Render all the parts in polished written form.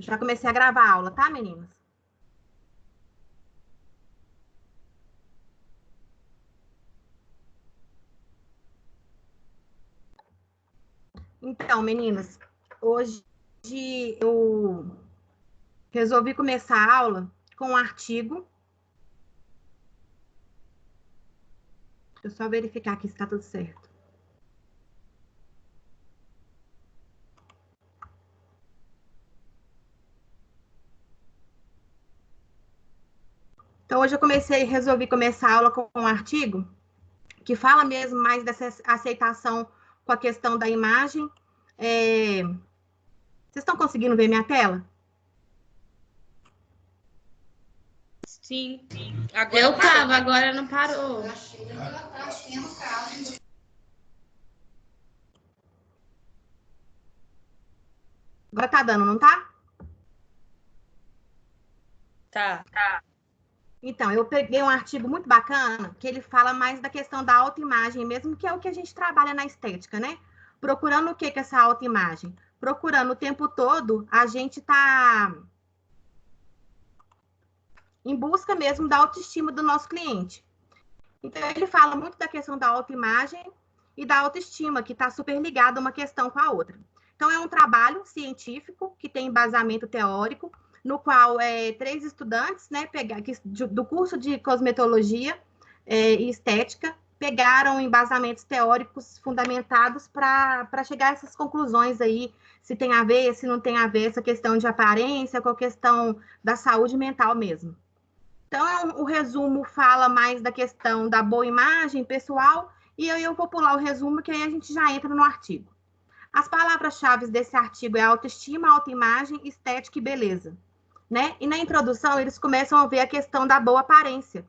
Já comecei a gravar a aula, tá, meninas? Então, meninas, hoje eu resolvi começar a aula com um artigo. Deixa eu só verificar aqui se está tudo certo. Então, hoje eu resolvi começar a aula com um artigo que fala mesmo mais dessa aceitação com a questão da imagem. Vocês estão conseguindo ver minha tela? Sim. Agora eu tava, agora não parou. Agora tá dando, não tá? Tá. Então, eu peguei um artigo muito bacana, que ele fala mais da questão da autoimagem mesmo, que é o que a gente trabalha na estética, né? Procurando o que é essa autoimagem? Procurando o tempo todo, a gente tá em busca mesmo da autoestima do nosso cliente. Então, ele fala muito da questão da autoimagem e da autoestima, que está super ligada uma questão com a outra. Então, é um trabalho científico que tem embasamento teórico, no qual 3 estudantes, né, do curso de cosmetologia e estética, pegaram embasamentos teóricos fundamentados para chegar a essas conclusões aí, se tem a ver, se não tem a ver, essa questão de aparência com a questão da saúde mental mesmo. Então, o resumo fala mais da questão da boa imagem pessoal, e aí eu vou pular o resumo, que aí a gente já entra no artigo. As palavras-chave desse artigo é autoestima, autoimagem, estética e beleza, né? E na introdução, eles começam a ver a questão da boa aparência.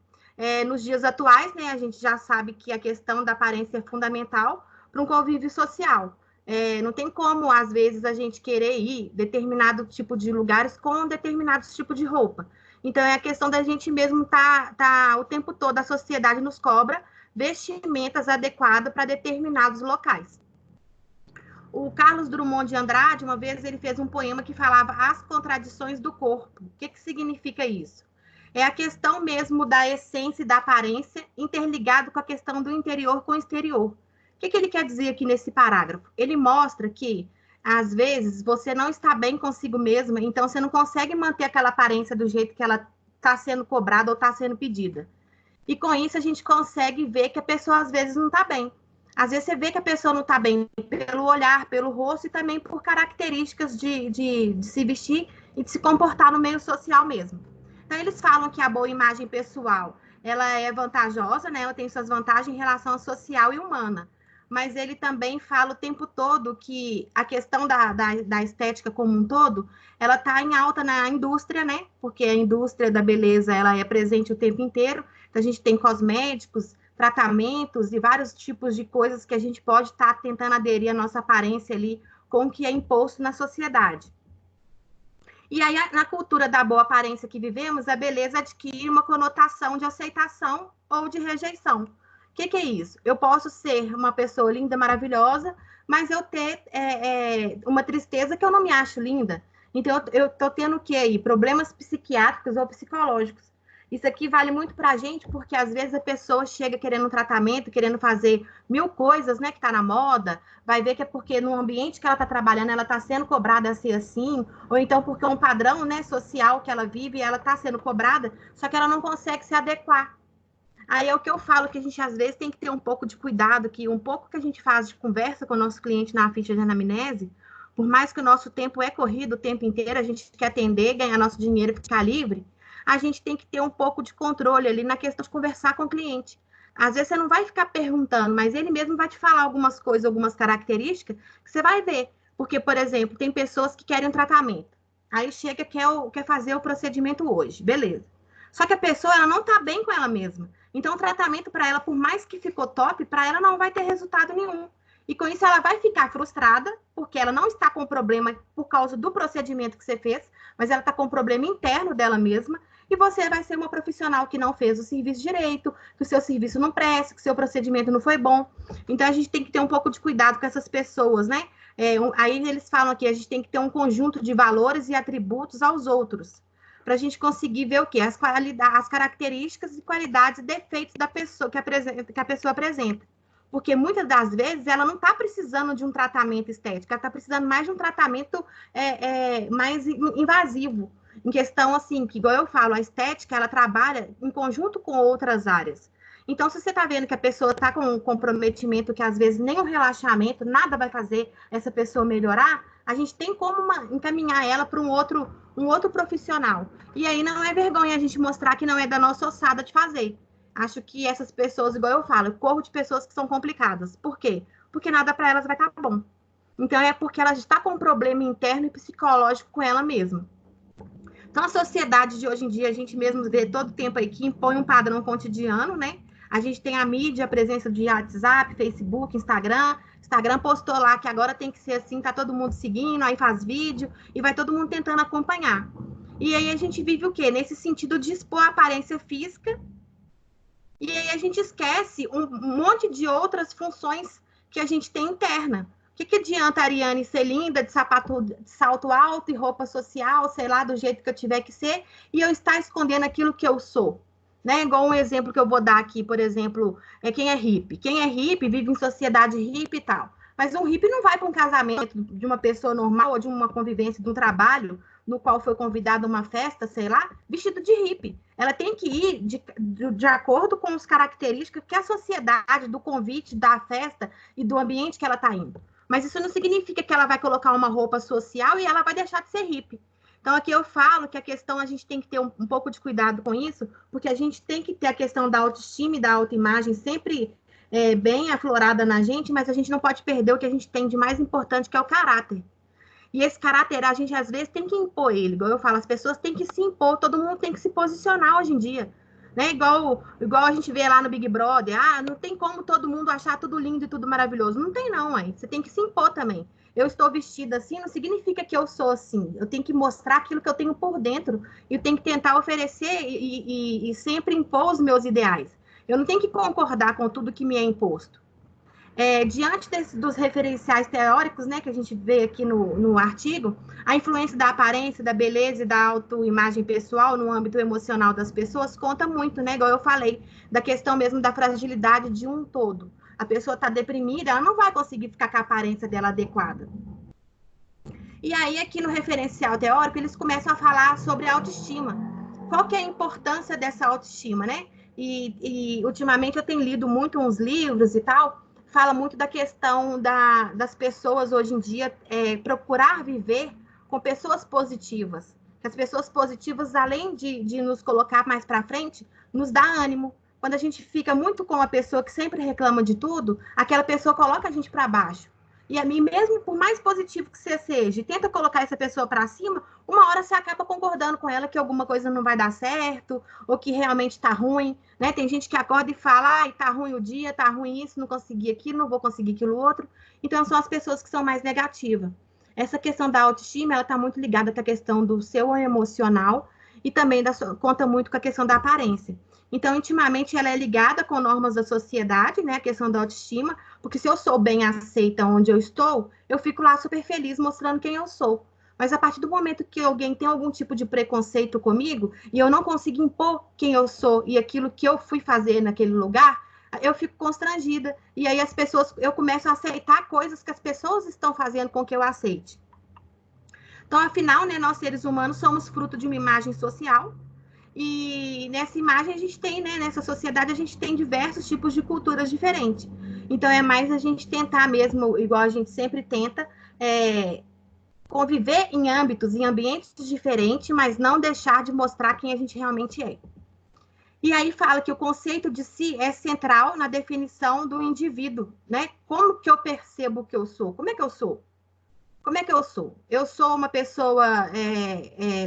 Nos dias atuais, né, a gente já sabe que a questão da aparência é fundamental para um convívio social. Não tem como, às vezes, a gente querer ir determinado tipo de lugares com determinado tipo de roupa. Então, é a questão da gente mesmo tá o tempo todo, a sociedade nos cobra vestimentas adequadas para determinados locais. O Carlos Drummond de Andrade, uma vez, ele fez um poema que falava as contradições do corpo. O que significa isso? É a questão mesmo da essência e da aparência interligado com a questão do interior com o exterior. O que ele quer dizer aqui nesse parágrafo? Ele mostra que, às vezes, você não está bem consigo mesma, então você não consegue manter aquela aparência do jeito que ela está sendo cobrada ou está sendo pedida. E com isso a gente consegue ver que a pessoa, às vezes, não está bem. Às vezes você vê que a pessoa não está bem pelo olhar, pelo rosto e também por características de se vestir e de se comportar no meio social mesmo. Então, eles falam que a boa imagem pessoal, ela é vantajosa, né? Ela tem suas vantagens em relação à social e humana. Mas ele também fala o tempo todo que a questão da estética como um todo, ela está em alta na indústria, né? Porque a indústria da beleza, ela é presente o tempo inteiro. Então, a gente tem cosméticos, tratamentos e vários tipos de coisas que a gente pode estar tentando aderir à nossa aparência ali com o que é imposto na sociedade. E aí, na cultura da boa aparência que vivemos, a beleza adquire uma conotação de aceitação ou de rejeição. O que é isso? Eu posso ser uma pessoa linda, maravilhosa, mas eu ter uma tristeza que eu não me acho linda. Então, eu estou tendo o que aí? Problemas psiquiátricos ou psicológicos. Isso aqui vale muito para a gente, porque às vezes a pessoa chega querendo um tratamento, querendo fazer 1000 coisas, né, que está na moda, vai ver que é porque no ambiente que ela está trabalhando, ela está sendo cobrada assim, ou então porque é um padrão, né, social que ela vive, ela está sendo cobrada, só que ela não consegue se adequar. Aí é o que eu falo, que a gente às vezes tem que ter um pouco de cuidado, que um pouco que a gente faz de conversa com o nosso cliente na ficha de anamnese, por mais que o nosso tempo é corrido o tempo inteiro, a gente quer atender, ganhar nosso dinheiro e ficar livre, a gente tem que ter um pouco de controle ali na questão de conversar com o cliente. Às vezes você não vai ficar perguntando, mas ele mesmo vai te falar algumas coisas, algumas características que você vai ver. Porque, por exemplo, tem pessoas que querem um tratamento. Aí chega, quer fazer o procedimento hoje, beleza. Só que a pessoa, ela não tá bem com ela mesma. Então, o tratamento para ela, por mais que ficou top, para ela não vai ter resultado nenhum. E com isso ela vai ficar frustrada, porque ela não está com problema por causa do procedimento que você fez, mas ela está com um problema interno dela mesma, e você vai ser uma profissional que não fez o serviço direito, que o seu serviço não presta, que o seu procedimento não foi bom. Então, a gente tem que ter um pouco de cuidado com essas pessoas, né? Aí eles falam que a gente tem que ter um conjunto de valores e atributos aos outros, para a gente conseguir ver o quê? As características e qualidades e defeitos da pessoa que a pessoa apresenta. Porque muitas das vezes ela não está precisando de um tratamento estético, ela está precisando mais de um tratamento mais invasivo. Em questão, assim, que igual eu falo, a estética, ela trabalha em conjunto com outras áreas. Então, se você está vendo que a pessoa está com um comprometimento que, às vezes, nem o relaxamento, nada vai fazer essa pessoa melhorar, a gente tem como encaminhar ela para um outro profissional. E aí não é vergonha a gente mostrar que não é da nossa ossada de fazer. Acho que essas pessoas, igual eu falo, eu corro de pessoas que são complicadas. Por quê? Porque nada para elas vai estar bom. Então, é porque ela está com um problema interno e psicológico com ela mesma. Então, a sociedade de hoje em dia, a gente mesmo vê todo tempo aí que impõe um padrão cotidiano, né? A gente tem a mídia, a presença de WhatsApp, Facebook, Instagram. Instagram postou lá que agora tem que ser assim, tá todo mundo seguindo, aí faz vídeo, e vai todo mundo tentando acompanhar. E aí a gente vive o quê? Nesse sentido de expor a aparência física, e aí a gente esquece um monte de outras funções que a gente tem interna. O que adianta a Ariane ser linda, de salto alto e roupa social, sei lá, do jeito que eu tiver que ser, e eu estar escondendo aquilo que eu sou? Né? Igual um exemplo que eu vou dar aqui, por exemplo, quem é hippie. Quem é hippie vive em sociedade hippie e tal. Mas um hippie não vai para um casamento de uma pessoa normal ou de uma convivência, de um trabalho no qual foi convidada a uma festa, sei lá, vestido de hippie. Ela tem que ir de acordo com as características que a sociedade, do convite, da festa e do ambiente que ela está indo. Mas isso não significa que ela vai colocar uma roupa social e ela vai deixar de ser hippie. Então, aqui eu falo que a questão, a gente tem que ter um pouco de cuidado com isso, porque a gente tem que ter a questão da autoestima e da autoimagem sempre bem aflorada na gente, mas a gente não pode perder o que a gente tem de mais importante, que é o caráter. E esse caráter, a gente às vezes tem que impor ele, igual eu falo, as pessoas têm que se impor, todo mundo tem que se posicionar hoje em dia. Né? Igual a gente vê lá no Big Brother, não tem como todo mundo achar tudo lindo e tudo maravilhoso. Não tem não, mãe. Você tem que se impor também. Eu estou vestida assim, não significa que eu sou assim. Eu tenho que mostrar aquilo que eu tenho por dentro. E eu tenho que tentar oferecer e sempre impor os meus ideais. Eu não tenho que concordar com tudo que me é imposto. Diante dos referenciais teóricos, né, que a gente vê aqui no artigo, a influência da aparência, da beleza e da autoimagem pessoal no âmbito emocional das pessoas conta muito, né, igual eu falei, da questão mesmo da fragilidade de um todo. A pessoa está deprimida, ela não vai conseguir ficar com a aparência dela adequada. E aí, aqui no referencial teórico, eles começam a falar sobre a autoestima. Qual que é a importância dessa autoestima, né? E ultimamente eu tenho lido muito uns livros e tal, fala muito da questão das pessoas hoje em dia procurar viver com pessoas positivas. As pessoas positivas, além de nos colocar mais para frente, nos dá ânimo. Quando a gente fica muito com uma pessoa que sempre reclama de tudo, aquela pessoa coloca a gente para baixo. E a mim, mesmo por mais positivo que você seja, e tenta colocar essa pessoa para cima, uma hora você acaba concordando com ela que alguma coisa não vai dar certo, ou que realmente está ruim, né? Tem gente que acorda e fala, tá ruim o dia, tá ruim isso, não consegui aquilo, não vou conseguir aquilo outro. Então, são as pessoas que são mais negativas. Essa questão da autoestima, ela está muito ligada com a questão do seu emocional e também conta muito com a questão da aparência. Então, intimamente, ela é ligada com normas da sociedade, né? A questão da autoestima, porque se eu sou bem aceita onde eu estou, eu fico lá super feliz mostrando quem eu sou. Mas a partir do momento que alguém tem algum tipo de preconceito comigo e eu não consigo impor quem eu sou e aquilo que eu fui fazer naquele lugar, eu fico constrangida. E aí eu começo a aceitar coisas que as pessoas estão fazendo com que eu aceite. Então, afinal, né, nós seres humanos somos fruto de uma imagem social. E nessa imagem a gente tem, né, nessa sociedade a gente tem diversos tipos de culturas diferentes. Então é mais a gente tentar mesmo, igual a gente sempre tenta, conviver em ambientes diferentes, mas não deixar de mostrar quem a gente realmente é. E aí fala que o conceito de si é central na definição do indivíduo, né? Como que eu percebo que eu sou? Como é que eu sou? Como é que eu sou? Eu sou uma pessoa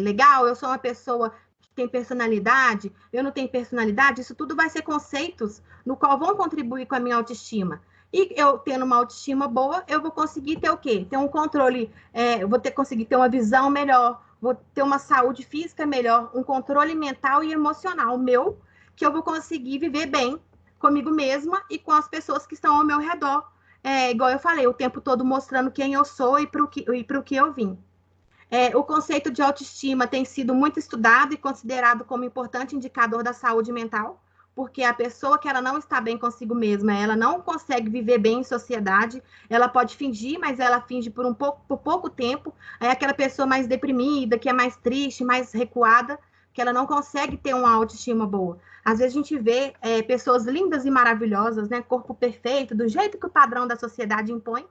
legal? Eu sou uma pessoa tem personalidade, eu não tenho personalidade, isso tudo vai ser conceitos no qual vão contribuir com a minha autoestima. E eu tendo uma autoestima boa, eu vou conseguir ter o quê? Ter um controle, eu vou conseguir ter uma visão melhor, vou ter uma saúde física melhor, um controle mental e emocional meu, que eu vou conseguir viver bem comigo mesma e com as pessoas que estão ao meu redor, igual eu falei, o tempo todo mostrando quem eu sou e para o que eu vim. O conceito de autoestima tem sido muito estudado e considerado como importante indicador da saúde mental, porque a pessoa que ela não está bem consigo mesma, ela não consegue viver bem em sociedade, ela pode fingir, mas ela finge por pouco tempo, aí aquela pessoa mais deprimida, que é mais triste, mais recuada, que ela não consegue ter uma autoestima boa. Às vezes a gente vê pessoas lindas e maravilhosas, né, corpo perfeito, do jeito que o padrão da sociedade impõe,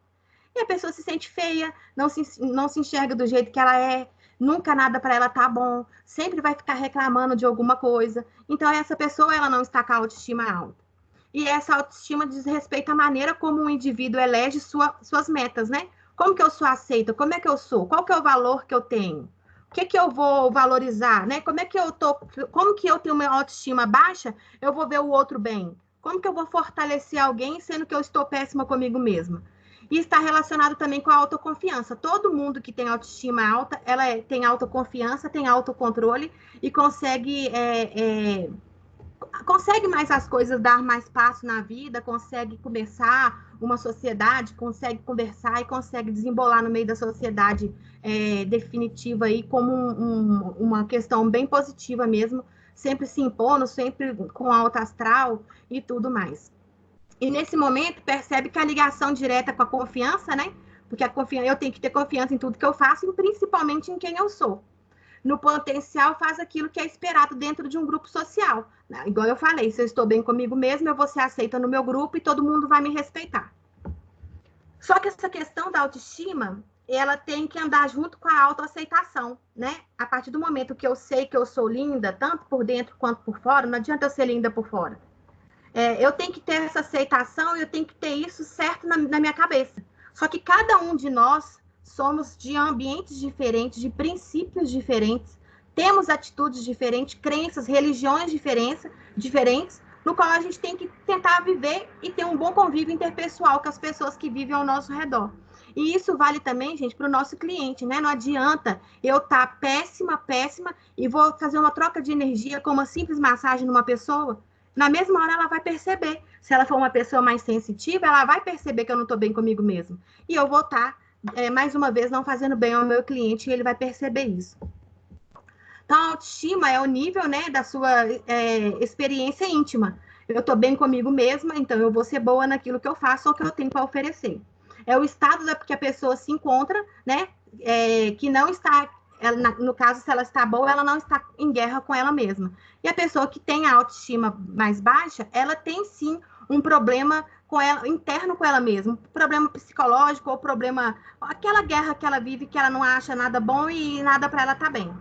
e a pessoa se sente feia, não se enxerga do jeito que ela é, nunca nada para ela tá bom, sempre vai ficar reclamando de alguma coisa. Então, essa pessoa, ela não está com a autoestima alta. E essa autoestima diz respeito à maneira como o indivíduo elege suas metas, né? Como que eu sou aceita? Como é que eu sou? Qual que é o valor que eu tenho? O que que eu vou valorizar, né? Como que eu tenho uma autoestima baixa, eu vou ver o outro bem? Como que eu vou fortalecer alguém, sendo que eu estou péssima comigo mesma? E está relacionado também com a autoconfiança. Todo mundo que tem autoestima alta, tem autoconfiança, tem autocontrole e consegue mais as coisas, dar mais passo na vida, consegue começar uma sociedade, consegue conversar e consegue desembolar no meio da sociedade definitiva aí como uma questão bem positiva mesmo, sempre se impondo, sempre com alto astral e tudo mais. E nesse momento percebe que a ligação direta com a confiança, né? Porque eu tenho que ter confiança em tudo que eu faço e principalmente em quem eu sou. No potencial, faz aquilo que é esperado dentro de um grupo social. Igual eu falei, se eu estou bem comigo mesma, eu vou ser aceita no meu grupo e todo mundo vai me respeitar. Só que essa questão da autoestima, ela tem que andar junto com a autoaceitação, né? A partir do momento que eu sei que eu sou linda, tanto por dentro quanto por fora, não adianta eu ser linda por fora. Eu tenho que ter essa aceitação e eu tenho que ter isso certo na minha cabeça. Só que cada um de nós somos de ambientes diferentes, de princípios diferentes, temos atitudes diferentes, crenças, religiões diferentes, no qual a gente tem que tentar viver e ter um bom convívio interpessoal com as pessoas que vivem ao nosso redor. E isso vale também, gente, para o nosso cliente, né? Não adianta eu estar péssima e vou fazer uma troca de energia com uma simples massagem numa pessoa. Na mesma hora ela vai perceber. Se ela for uma pessoa mais sensitiva, ela vai perceber que eu não estou bem comigo mesmo. E eu vou estar, mais uma vez, não fazendo bem ao meu cliente e ele vai perceber isso. Então, a autoestima é o nível, né, da sua experiência íntima. Eu estou bem comigo mesma, então eu vou ser boa naquilo que eu faço ou que eu tenho para oferecer. É o estado que a pessoa se encontra, né, que não está... no caso, se ela está boa, ela não está em guerra com ela mesma. E a pessoa que tem a autoestima mais baixa, ela tem sim um problema interno com ela mesma, um problema psicológico ou problema, aquela guerra que ela vive, que ela não acha nada bom e nada para ela tá bem.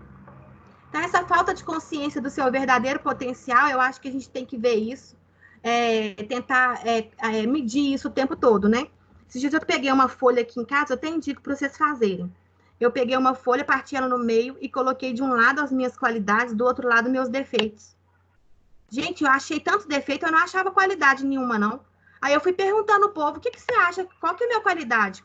Então, essa falta de consciência do seu verdadeiro potencial, eu acho que a gente tem que ver isso, tentar medir isso o tempo todo, né? Esses dias eu peguei uma folha aqui em casa, eu até indico para vocês fazerem. Eu peguei uma folha, parti ela no meio e coloquei de um lado as minhas qualidades, do outro lado meus defeitos. Gente, eu achei tanto defeito, eu não achava qualidade nenhuma, não. Aí eu fui perguntando ao povo, o que você acha? Qual que é a minha qualidade?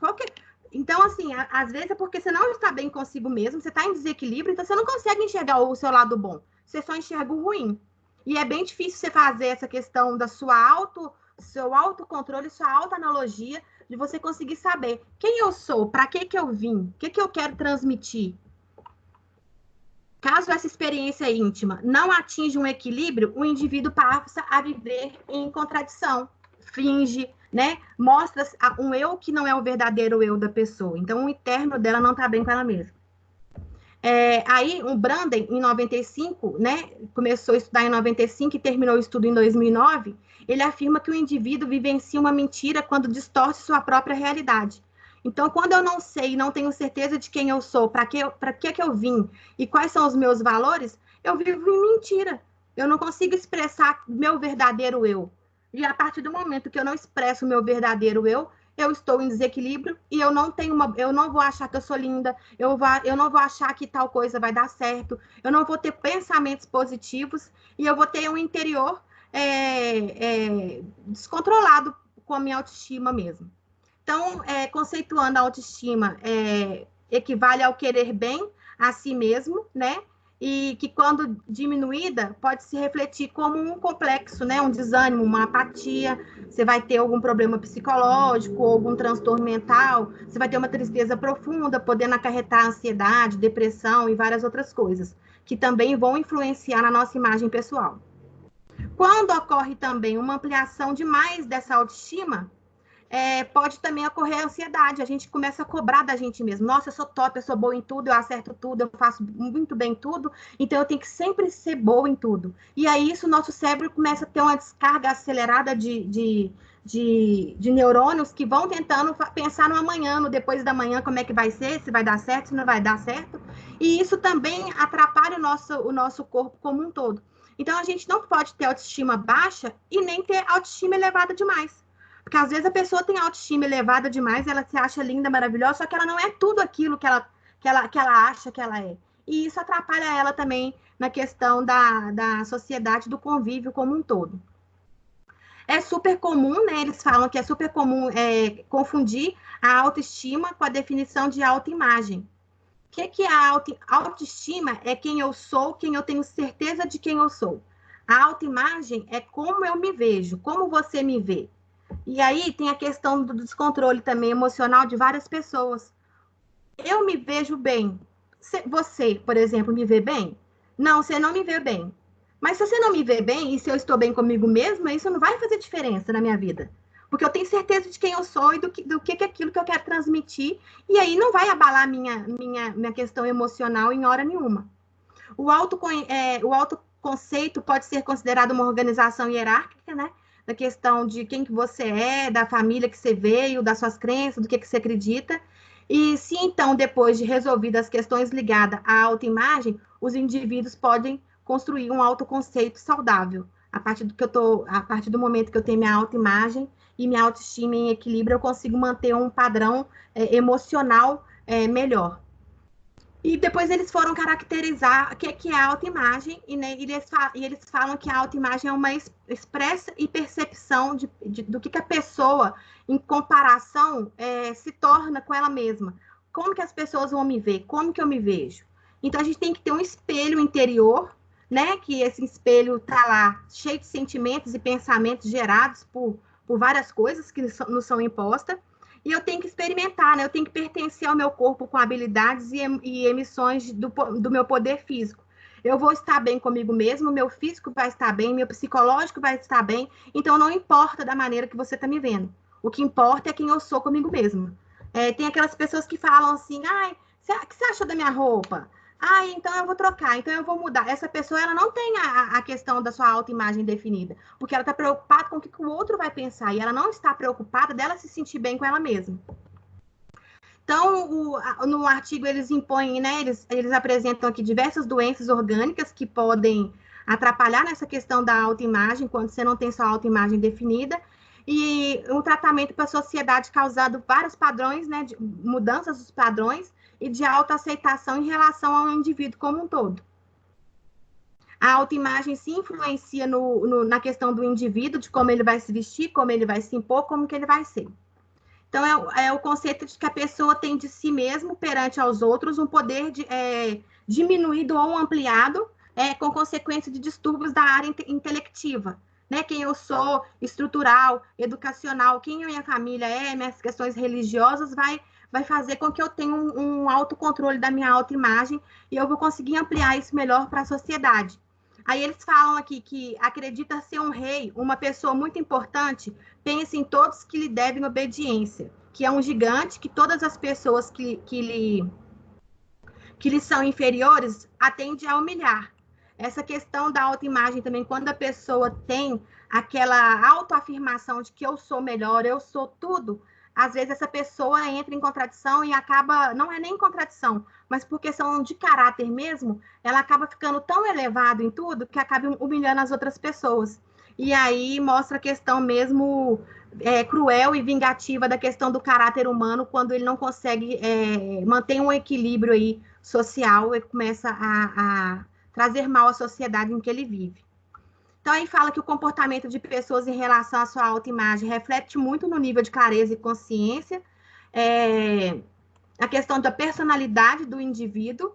Então, assim, às vezes é porque você não está bem consigo mesmo, você está em desequilíbrio, então você não consegue enxergar o seu lado bom. Você só enxerga o ruim. E é bem difícil você fazer essa questão da seu autocontrole, sua autoanalogia, de você conseguir saber quem eu sou, para que eu vim, o que eu quero transmitir. Caso essa experiência íntima não atinja um equilíbrio, o indivíduo passa a viver em contradição, finge, né? Mostra um eu que não é o verdadeiro eu da pessoa. Então, o interno dela não está bem com ela mesma. Aí, o Branden, em 95, né? Começou a estudar em 95 e terminou o estudo em 2009. Ele afirma que o indivíduo vivencia uma mentira quando distorce sua própria realidade. Então, quando eu não sei e não tenho certeza de quem eu sou, para que eu vim e quais são os meus valores, eu vivo em mentira. Eu não consigo expressar meu verdadeiro eu. E a partir do momento que eu não expresso o meu verdadeiro eu estou em desequilíbrio e eu não vou achar que eu sou linda, eu não vou achar que tal coisa vai dar certo, eu não vou ter pensamentos positivos e eu vou ter um interior descontrolado com a minha autoestima mesmo. Então, conceituando a autoestima, equivale ao querer bem a si mesmo, né? e que, quando diminuída, pode se refletir como um complexo, né? Um desânimo, uma apatia, você vai ter algum problema psicológico, algum transtorno mental, você vai ter uma tristeza profunda, podendo acarretar ansiedade, depressão e várias outras coisas, que também vão influenciar na nossa imagem pessoal. Quando ocorre também uma ampliação demais dessa autoestima, pode também ocorrer a ansiedade. A gente começa a cobrar da gente mesmo. Nossa, eu sou top, eu sou boa em tudo, eu acerto tudo, eu faço muito bem tudo, então eu tenho que sempre ser boa em tudo. E aí, isso, nosso cérebro começa a ter uma descarga acelerada de neurônios que vão tentando pensar no amanhã, no depois da manhã, como é que vai ser, se vai dar certo, se não vai dar certo. E isso também atrapalha o nosso corpo como um todo. Então, a gente não pode ter autoestima baixa e nem ter autoestima elevada demais. Porque, às vezes, a pessoa tem autoestima elevada demais, ela se acha linda, maravilhosa, só que ela não é tudo aquilo que ela acha que ela é. E isso atrapalha ela também na questão da sociedade, do convívio como um todo. É super comum, né? Eles falam que é super comum confundir a autoestima com a definição de autoimagem. O que é a autoestima? É quem eu sou, quem eu tenho certeza de quem eu sou. A autoimagem é como eu me vejo, como você me vê. E aí tem a questão do descontrole também emocional de várias pessoas. Eu me vejo bem. Você, por exemplo, me vê bem? Não, você não me vê bem. Mas se você não me vê bem, e se eu estou bem comigo mesma, isso não vai fazer diferença na minha vida. Porque eu tenho certeza de quem eu sou e do que é aquilo que eu quero transmitir. E aí não vai abalar minha questão emocional em hora nenhuma. O autoconceito pode ser considerado uma organização hierárquica, né? Da questão de quem que você é, da família que você veio, das suas crenças, do que você acredita. E se, então, depois de resolvidas as questões ligadas à autoimagem, os indivíduos podem construir um autoconceito saudável. A partir do momento que eu tenho minha autoimagem e minha autoestima em equilíbrio, eu consigo manter um padrão emocional melhor. E depois eles foram caracterizar o que é a autoimagem, e eles falam que a autoimagem é uma expressa e percepção do que a pessoa, em comparação, se torna com ela mesma. Como que as pessoas vão me ver? Como que eu me vejo? Então, a gente tem que ter um espelho interior, né? Que esse espelho está lá cheio de sentimentos e pensamentos gerados por várias coisas que nos são impostas. E eu tenho que experimentar, né? Eu tenho que pertencer ao meu corpo com habilidades e emissões do meu poder físico. Eu vou estar bem comigo mesmo, meu físico vai estar bem, meu psicológico vai estar bem. Então, não importa da maneira que você está me vendo. O que importa é quem eu sou comigo mesma. Tem aquelas pessoas que falam assim, ai, o que você achou da minha roupa? Ah, então eu vou trocar, então eu vou mudar. Essa pessoa, ela não tem a questão da sua autoimagem definida, porque ela está preocupada com o que o outro vai pensar, e ela não está preocupada dela se sentir bem com ela mesma. Então, no artigo, eles impõem, né, eles apresentam aqui diversas doenças orgânicas que podem atrapalhar nessa questão da autoimagem, quando você não tem sua autoimagem definida, e um tratamento para a sociedade causado vários padrões, né, de mudanças dos padrões, e de autoaceitação em relação ao indivíduo como um todo. A autoimagem se influencia na questão do indivíduo, de como ele vai se vestir, como ele vai se impor, como que ele vai ser. Então, é o conceito de que a pessoa tem de si mesmo, perante aos outros, um poder diminuído ou ampliado, com consequência de distúrbios da área intelectiva. Né? Quem eu sou, estrutural, educacional, quem a minha família minhas questões religiosas, vai fazer com que eu tenha um autocontrole da minha autoimagem e eu vou conseguir ampliar isso melhor para a sociedade. Aí eles falam aqui que acredita ser um rei, uma pessoa muito importante, pensa em todos que lhe devem obediência, que é um gigante, que todas as pessoas que lhe são inferiores atende a humilhar. Essa questão da autoimagem também, quando a pessoa tem aquela autoafirmação de que eu sou melhor, eu sou tudo, às vezes essa pessoa entra em contradição e acaba, não é nem contradição, mas por questão de caráter mesmo, ela acaba ficando tão elevada em tudo que acaba humilhando as outras pessoas. E aí mostra a questão mesmo cruel e vingativa da questão do caráter humano, quando ele não consegue manter um equilíbrio aí social e começa a trazer mal à sociedade em que ele vive. Então, aí fala que o comportamento de pessoas em relação à sua autoimagem reflete muito no nível de clareza e consciência, a questão da personalidade do indivíduo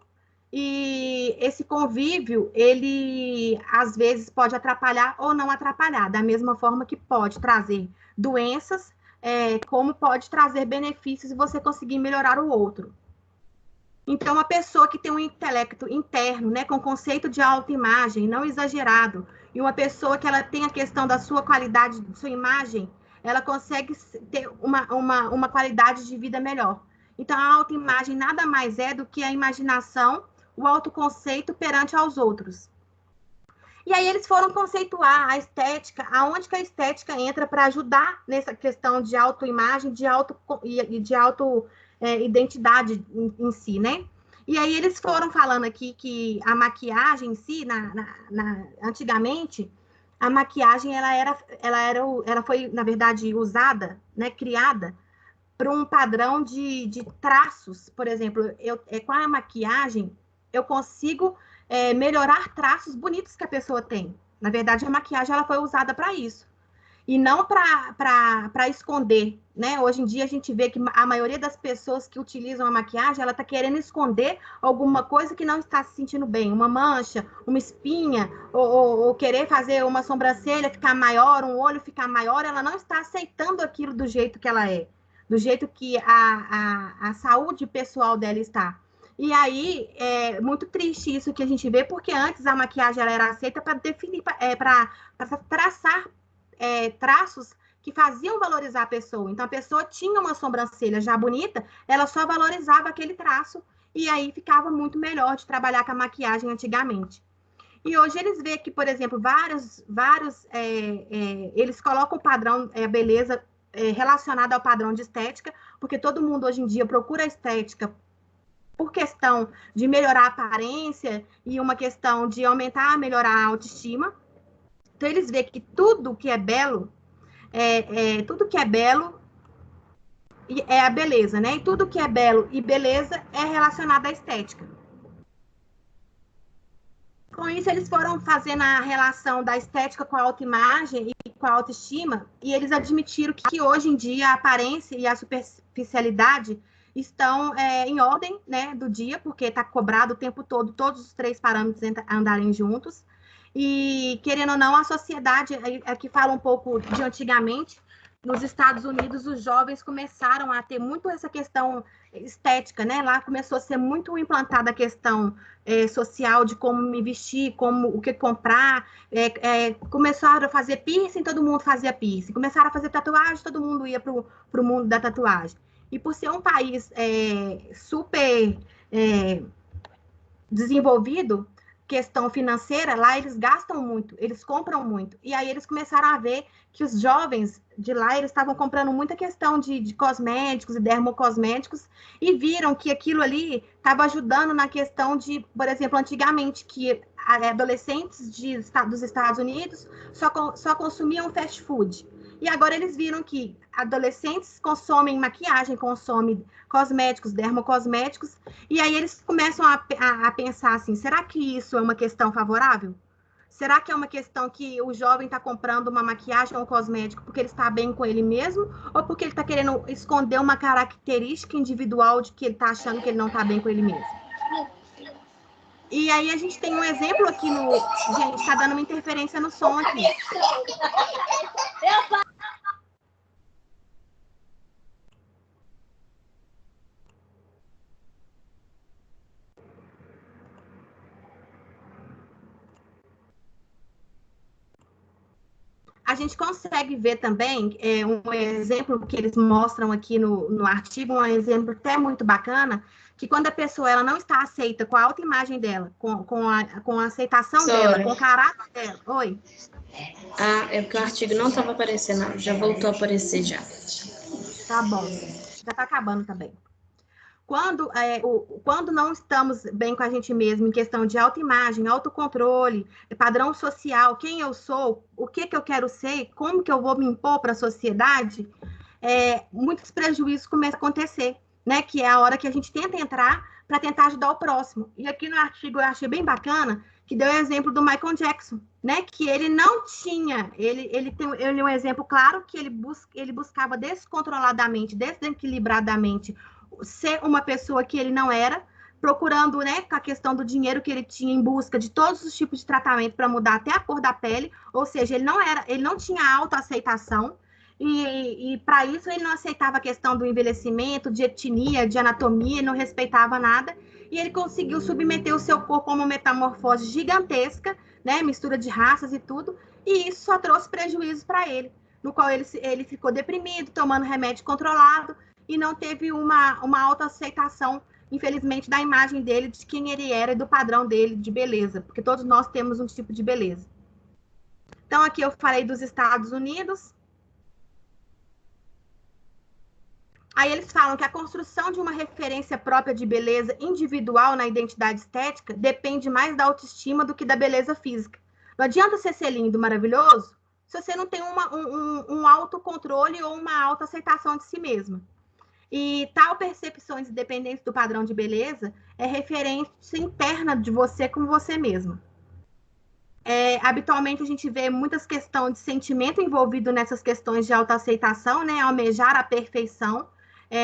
e esse convívio, ele às vezes pode atrapalhar ou não atrapalhar, da mesma forma que pode trazer doenças, como pode trazer benefícios e você conseguir melhorar o outro. Então, uma pessoa que tem um intelecto interno, né, com conceito de autoimagem, não exagerado, e uma pessoa que ela tem a questão da sua qualidade, da sua imagem, ela consegue ter uma qualidade de vida melhor. Então, a autoimagem nada mais é do que a imaginação, o autoconceito perante aos outros. E aí eles foram conceituar a estética, aonde que a estética entra para ajudar nessa questão de autoimagem, de identidade em si, né? E aí eles foram falando aqui que a maquiagem em si, antigamente, a maquiagem ela foi, na verdade, usada, né, criada para um padrão de traços. Por exemplo, com a maquiagem, eu consigo melhorar traços bonitos que a pessoa tem. Na verdade, a maquiagem ela foi usada para isso. E não para esconder, né? Hoje em dia a gente vê que a maioria das pessoas que utilizam a maquiagem, ela está querendo esconder alguma coisa que não está se sentindo bem, uma mancha, uma espinha, ou querer fazer uma sobrancelha ficar maior, um olho ficar maior, ela não está aceitando aquilo do jeito que ela é, do jeito que a saúde pessoal dela está. E aí, é muito triste isso que a gente vê, porque antes a maquiagem ela era aceita para definir, para traçar traços que faziam valorizar a pessoa. Então, a pessoa tinha uma sobrancelha já bonita, ela só valorizava aquele traço, e aí ficava muito melhor de trabalhar com a maquiagem antigamente. E hoje eles veem que, por exemplo, eles colocam o padrão, beleza, relacionado ao padrão de estética, porque todo mundo hoje em dia procura a estética por questão de melhorar a aparência e uma questão de aumentar, melhorar a autoestima. Então, eles veem que tudo que é belo é a beleza, né? E tudo que é belo e beleza é relacionado à estética. Com isso, eles foram fazendo a relação da estética com a autoimagem e com a autoestima, e eles admitiram que hoje em dia a aparência e a superficialidade estão em ordem, né, do dia, porque está cobrado o tempo todo, todos os 3 parâmetros andarem juntos. E, querendo ou não, a sociedade, aqui fala um pouco de antigamente, nos Estados Unidos, os jovens começaram a ter muito essa questão estética, né? Lá começou a ser muito implantada a questão social de como me vestir, o que comprar. Começaram a fazer piercing, todo mundo fazia piercing. Começaram a fazer tatuagem, todo mundo ia para o mundo da tatuagem. E por ser um país super desenvolvido, questão financeira, lá eles gastam muito, eles compram muito. E aí eles começaram a ver que os jovens de lá, eles estavam comprando muita questão de cosméticos e dermocosméticos, e viram que aquilo ali estava ajudando na questão de, por exemplo, antigamente, que adolescentes dos Estados Unidos só consumiam fast food. E agora eles viram que adolescentes consomem maquiagem, consomem cosméticos, dermocosméticos, e aí eles começam a pensar assim, será que isso é uma questão favorável? Será que é uma questão que o jovem está comprando uma maquiagem ou um cosmético porque ele está bem com ele mesmo, ou porque ele está querendo esconder uma característica individual de que ele está achando que ele não está bem com ele mesmo? E aí a gente tem um exemplo aqui no... Gente, está dando uma interferência no som aqui. A gente consegue ver também um exemplo que eles mostram aqui no artigo, um exemplo até muito bacana, que quando a pessoa ela não está aceita com a autoimagem dela, com a aceitação dela, com o caráter dela. Oi? É porque o artigo não estava aparecendo, já voltou a aparecer já. Tá bom, já está acabando também. Quando não estamos bem com a gente mesmo, em questão de autoimagem, autocontrole, padrão social, quem eu sou, o que eu quero ser, como que eu vou me impor para a sociedade, muitos prejuízos começam a acontecer, né? Que é a hora que a gente tenta entrar para tentar ajudar o próximo. E aqui no artigo eu achei bem bacana que deu o exemplo do Michael Jackson, né? Que ele não tinha, ele é um exemplo claro que ele buscava descontroladamente, desequilibradamente, ser uma pessoa que ele não era, procurando, né, com a questão do dinheiro que ele tinha em busca de todos os tipos de tratamento para mudar até a cor da pele, ou seja, ele não tinha autoaceitação, e para isso ele não aceitava a questão do envelhecimento, de etnia, de anatomia, não respeitava nada, e ele conseguiu submeter o seu corpo a uma metamorfose gigantesca, né, mistura de raças e tudo, e isso só trouxe prejuízos para ele, no qual ele ficou deprimido, tomando remédio controlado, e não teve uma autoaceitação, infelizmente, da imagem dele, de quem ele era e do padrão dele de beleza, porque todos nós temos um tipo de beleza. Então, aqui eu falei dos Estados Unidos. Aí eles falam que a construção de uma referência própria de beleza individual na identidade estética depende mais da autoestima do que da beleza física. Não adianta você ser lindo, maravilhoso, se você não tem um autocontrole ou uma autoaceitação de si mesma. E tal percepções independentes do padrão de beleza é referência interna de você com você mesma. Habitualmente a gente vê muitas questões de sentimento envolvido nessas questões de autoaceitação, né? Almejar a perfeição.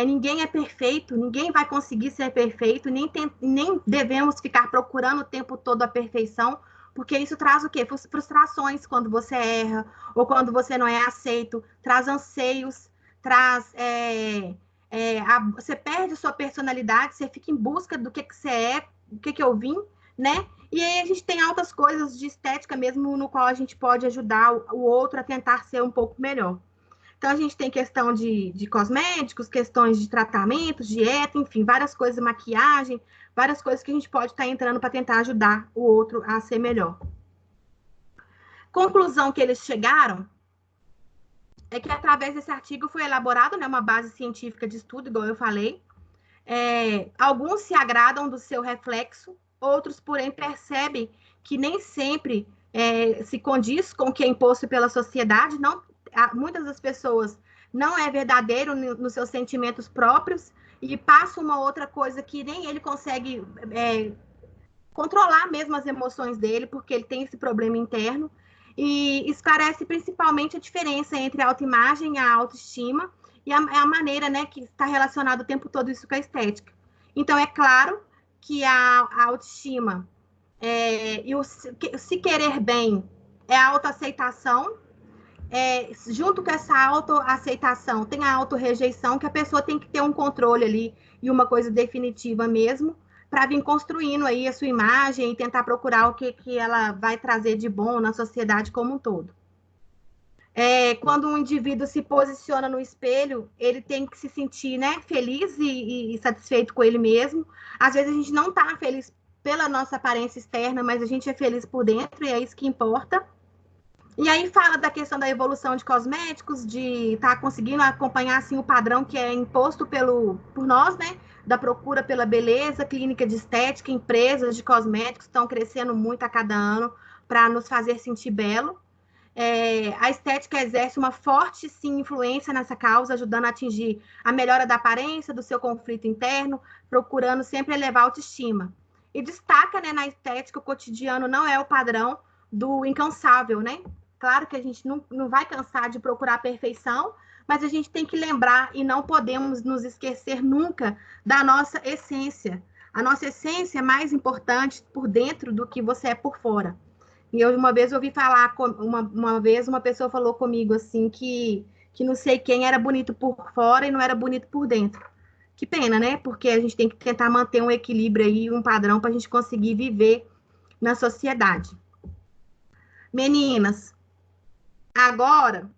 Ninguém é perfeito, ninguém vai conseguir ser perfeito, nem devemos ficar procurando o tempo todo a perfeição, porque isso traz o quê? Frustrações quando você erra, ou quando você não é aceito, traz anseios, traz... você perde sua personalidade, você fica em busca do que você é, do que eu vim, né? E aí a gente tem altas coisas de estética mesmo, no qual a gente pode ajudar o outro a tentar ser um pouco melhor. Então, a gente tem questão de cosméticos, questões de tratamentos, dieta, enfim, várias coisas, maquiagem, várias coisas que a gente pode estar entrando para tentar ajudar o outro a ser melhor. Conclusão que eles chegaram é que através desse artigo foi elaborado, né, uma base científica de estudo, igual eu falei. Alguns se agradam do seu reflexo, outros, porém, percebem que nem sempre se condiz com o que é imposto pela sociedade. Muitas das pessoas não é verdadeiro nos seus sentimentos próprios e passa uma outra coisa que nem ele consegue controlar mesmo as emoções dele, porque ele tem esse problema interno. E esclarece principalmente a diferença entre a autoimagem e a autoestima, e a maneira, né, que está relacionado o tempo todo isso com a estética. Então, é claro que a autoestima e o se querer bem é a autoaceitação. Junto com essa autoaceitação, tem a autorrejeição, que a pessoa tem que ter um controle ali e uma coisa definitiva mesmo, para vir construindo aí a sua imagem e tentar procurar o que ela vai trazer de bom na sociedade como um todo. Quando um indivíduo se posiciona no espelho, ele tem que se sentir, né, feliz e satisfeito com ele mesmo. Às vezes a gente não está feliz pela nossa aparência externa, mas a gente é feliz por dentro e é isso que importa. E aí fala da questão da evolução de cosméticos, de estar conseguindo acompanhar assim, o padrão que é imposto por nós, né? Da procura pela beleza, clínica de estética, empresas de cosméticos estão crescendo muito a cada ano para nos fazer sentir belo. A estética exerce uma forte, sim, influência nessa causa, ajudando a atingir a melhora da aparência, do seu conflito interno, procurando sempre elevar a autoestima. E destaca, né, na estética, o cotidiano não é o padrão do incansável, né? Claro que a gente não vai cansar de procurar a perfeição, mas a gente tem que lembrar e não podemos nos esquecer nunca da nossa essência. A nossa essência é mais importante por dentro do que você é por fora. E uma vez eu ouvi falar, uma vez uma pessoa falou comigo assim, que não sei quem era bonito por fora e não era bonito por dentro. Que pena, né? Porque a gente tem que tentar manter um equilíbrio aí, um padrão para a gente conseguir viver na sociedade. Meninas, agora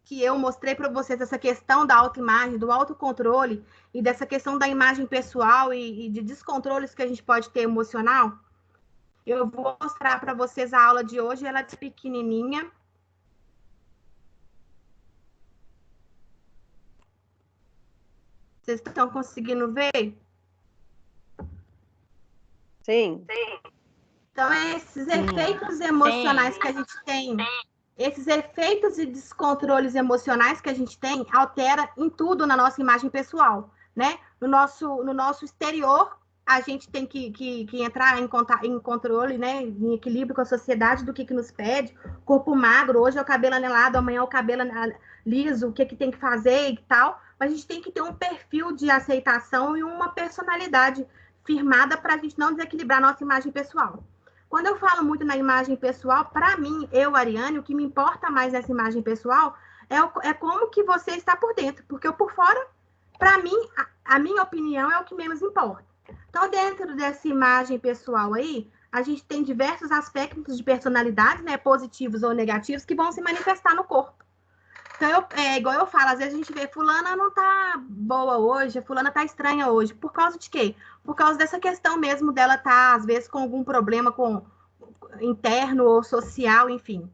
que eu mostrei para vocês essa questão da autoimagem, do autocontrole e dessa questão da imagem pessoal e de descontroles que a gente pode ter emocional, eu vou mostrar para vocês a aula de hoje. Ela é pequenininha. Vocês estão conseguindo ver? Sim. Então, esses efeitos emocionais que a gente tem, esses efeitos e descontroles emocionais que a gente tem, altera em tudo na nossa imagem pessoal, né? No nosso exterior, a gente tem que entrar em controle, né? Em equilíbrio com a sociedade do que nos pede. Corpo magro, hoje é o cabelo anelado, amanhã é o cabelo liso, o que tem que fazer e tal. Mas a gente tem que ter um perfil de aceitação e uma personalidade firmada para a gente não desequilibrar a nossa imagem pessoal. Quando eu falo muito na imagem pessoal, para mim, eu, Ariane, o que me importa mais nessa imagem pessoal é como que você está por dentro, porque o por fora, para mim, a minha opinião é o que menos importa. Então, dentro dessa imagem pessoal aí, a gente tem diversos aspectos de personalidade, né, positivos ou negativos, que vão se manifestar no corpo. Então, igual eu falo, às vezes a gente vê, fulana não tá boa hoje, fulana tá estranha hoje. Por causa de quê? Por causa dessa questão mesmo dela tá, às vezes, com algum problema interno ou social, enfim.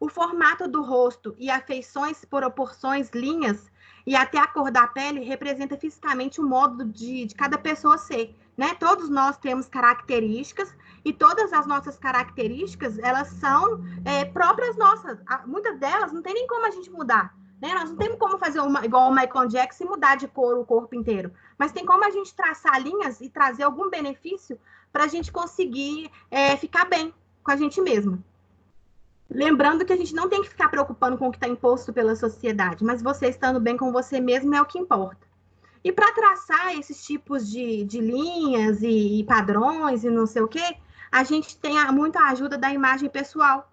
O formato do rosto e afeições, proporções, linhas e até a cor da pele representa fisicamente o modo de cada pessoa ser, né? Todos nós temos características e todas as nossas características, elas são próprias nossas. Muitas delas não tem nem como a gente mudar, né? Nós não temos como fazer igual o Michael Jackson e mudar de cor o corpo inteiro, mas tem como a gente traçar linhas e trazer algum benefício para a gente conseguir ficar bem com a gente mesma. Lembrando que a gente não tem que ficar preocupando com o que está imposto pela sociedade, mas você estando bem com você mesmo é o que importa. E para traçar esses tipos de linhas e padrões e não sei o quê, a gente tem muita ajuda da imagem pessoal,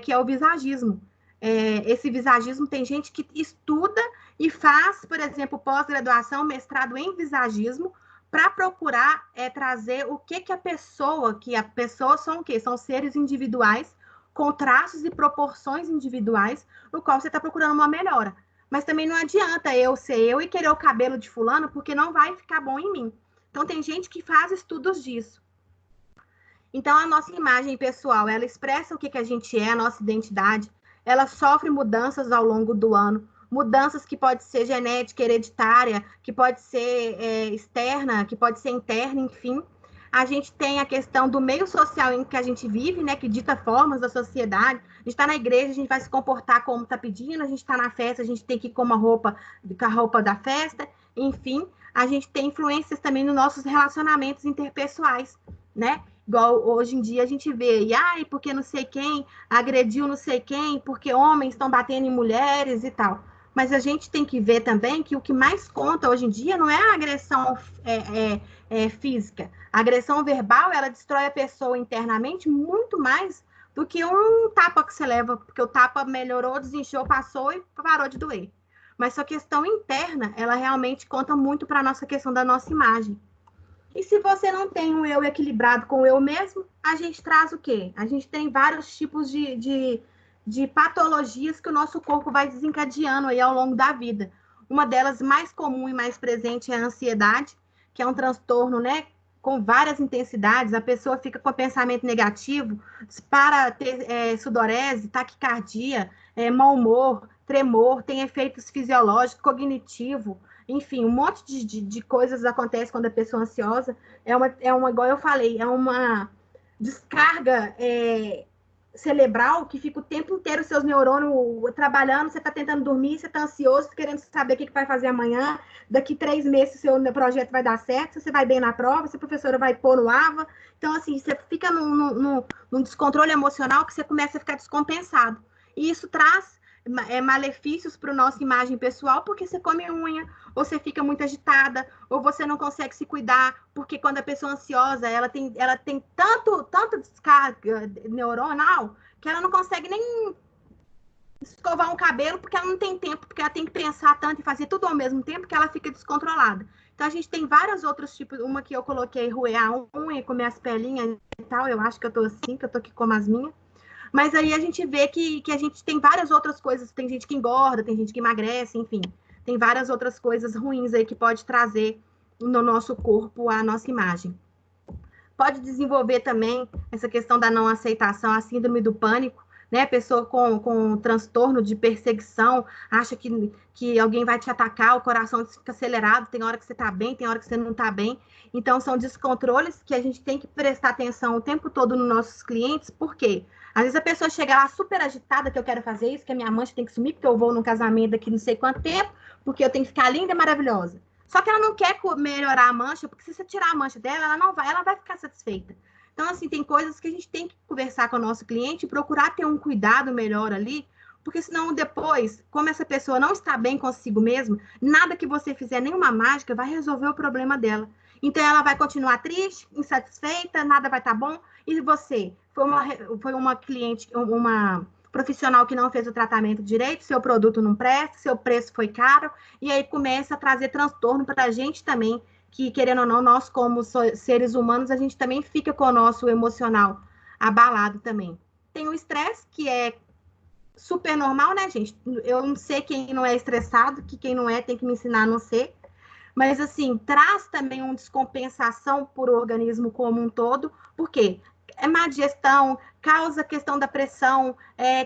que é o visagismo. Esse visagismo tem gente que estuda e faz, por exemplo, pós-graduação, mestrado em visagismo, para procurar trazer o que a pessoa são o quê? São seres individuais, com traços e proporções individuais, no qual você está procurando uma melhora. Mas também não adianta eu ser eu e querer o cabelo de fulano, porque não vai ficar bom em mim. Então, tem gente que faz estudos disso. Então, a nossa imagem pessoal, ela expressa o que a gente é, a nossa identidade, ela sofre mudanças ao longo do ano, mudanças que pode ser genética, hereditária, que pode ser externa, que pode ser interna, enfim. A gente tem a questão do meio social em que a gente vive, né, que dita formas da sociedade. A gente está na igreja, a gente vai se comportar como está pedindo, a gente está na festa, a gente tem que ir com a roupa da festa, enfim. A gente tem influências também nos nossos relacionamentos interpessoais, né? Igual hoje em dia a gente vê, porque não sei quem agrediu não sei quem, porque homens estão batendo em mulheres e tal. Mas a gente tem que ver também que o que mais conta hoje em dia não é a agressão física. A agressão verbal, ela destrói a pessoa internamente muito mais do que um tapa que você leva, porque o tapa melhorou, desinchou, passou e parou de doer. Mas sua questão interna, ela realmente conta muito para a nossa questão da nossa imagem. E se você não tem um eu equilibrado com o eu mesmo, a gente traz o quê? A gente tem vários tipos de patologias que o nosso corpo vai desencadeando aí ao longo da vida. Uma delas mais comum e mais presente é a ansiedade, que é um transtorno, né, com várias intensidades. A pessoa fica com pensamento negativo, para ter sudorese, taquicardia, mau humor, tremor, tem efeitos fisiológicos, cognitivo, enfim, um monte de coisas acontece quando a pessoa é ansiosa. Igual eu falei, é uma descarga cerebral que fica o tempo inteiro seus neurônios trabalhando, você está tentando dormir, você está ansioso, querendo saber o que vai fazer amanhã, daqui 3 meses seu projeto vai dar certo, se você vai bem na prova, se a professora vai pôr no AVA. Então, assim, você fica num descontrole emocional que você começa a ficar descompensado. E isso traz malefícios para a nossa imagem pessoal, porque você come unha, ou você fica muito agitada, ou você não consegue se cuidar, porque quando a pessoa é ansiosa, ela tem tanto descarga neuronal, que ela não consegue nem escovar um cabelo, porque ela não tem tempo, porque ela tem que pensar tanto e fazer tudo ao mesmo tempo, que ela fica descontrolada. Então, a gente tem vários outros tipos, uma que eu coloquei, roer a unha, comer as pelinhas e tal, eu acho que eu tô assim, que eu tô aqui com as minhas. Mas aí a gente vê que a gente tem várias outras coisas. Tem gente que engorda, tem gente que emagrece, enfim. Tem várias outras coisas ruins aí que pode trazer no nosso corpo a nossa imagem. Pode desenvolver também essa questão da não aceitação, a síndrome do pânico, né? A pessoa com transtorno de perseguição, acha que alguém vai te atacar, o coração fica acelerado, tem hora que você está bem, tem hora que você não está bem. Então, são descontroles que a gente tem que prestar atenção o tempo todo nos nossos clientes. Por quê? Às vezes a pessoa chega lá super agitada, que eu quero fazer isso, que a minha mancha tem que sumir, porque eu vou num casamento daqui não sei quanto tempo, porque eu tenho que ficar linda e maravilhosa. Só que ela não quer melhorar a mancha, porque se você tirar a mancha dela, ela vai ficar satisfeita. Então, assim, tem coisas que a gente tem que conversar com o nosso cliente e procurar ter um cuidado melhor ali, Porque senão depois, como essa pessoa não está bem consigo mesmo, nada que você fizer, nenhuma mágica, vai resolver o problema dela. Então, ela vai continuar triste, insatisfeita, nada vai estar bom. E você foi uma cliente, uma profissional que não fez o tratamento direito, seu produto não presta, seu preço foi caro, e aí começa a trazer transtorno para a gente também, que, querendo ou não, nós como seres humanos, a gente também fica com o nosso emocional abalado também. Tem o estresse, que é super normal, né, gente? Eu não sei quem não é estressado, que quem não é tem que me ensinar a não ser. Mas, assim, traz também uma descompensação por o organismo como um todo. Por quê? É má digestão, causa questão da pressão,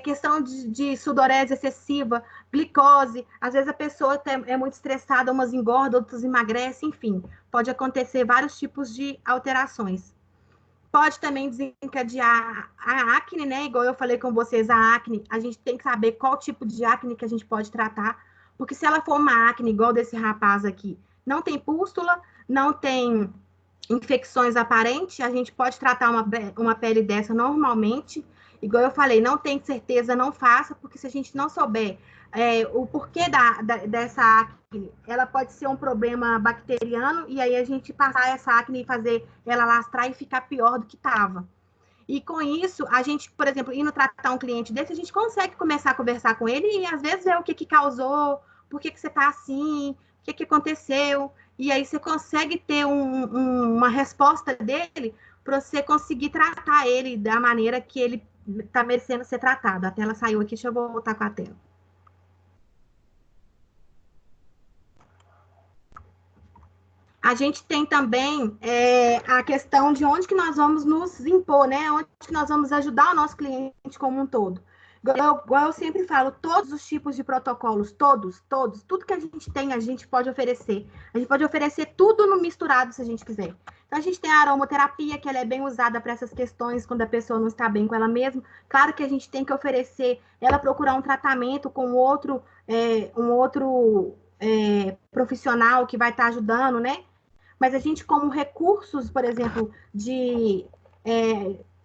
questão de sudorese excessiva, glicose. Às vezes a pessoa é muito estressada, umas engordam, outras emagrecem, enfim. Pode acontecer vários tipos de alterações. Pode também desencadear a acne, né? Igual eu falei com vocês, a acne, a gente tem que saber qual tipo de acne que a gente pode tratar, porque se ela for uma acne igual desse rapaz aqui, não tem pústula, não tem infecções aparentes, a gente pode tratar uma pele dessa normalmente. Igual eu falei, não tem certeza, não faça, porque se a gente não souber o porquê dessa acne, ela pode ser um problema bacteriano, e aí a gente passar essa acne e fazer ela lastrar e ficar pior do que estava. E com isso, a gente, por exemplo, indo tratar um cliente desse, a gente consegue começar a conversar com ele e às vezes ver o que causou, por que você está assim, o que aconteceu. E aí você consegue ter uma resposta dele para você conseguir tratar ele da maneira que ele está merecendo ser tratado. A tela saiu aqui, deixa eu voltar com a tela. A gente tem também a questão de onde que nós vamos nos impor, né? Onde que nós vamos ajudar o nosso cliente como um todo. Igual eu sempre falo, todos os tipos de protocolos, todos, tudo que a gente tem, a gente pode oferecer. A gente pode oferecer tudo no misturado, se a gente quiser. Então, a gente tem a aromaterapia, que ela é bem usada para essas questões, quando a pessoa não está bem com ela mesma. Claro que a gente tem que oferecer, ela procurar um tratamento com outro profissional que vai estar ajudando, né? Mas a gente, como recursos, por exemplo, de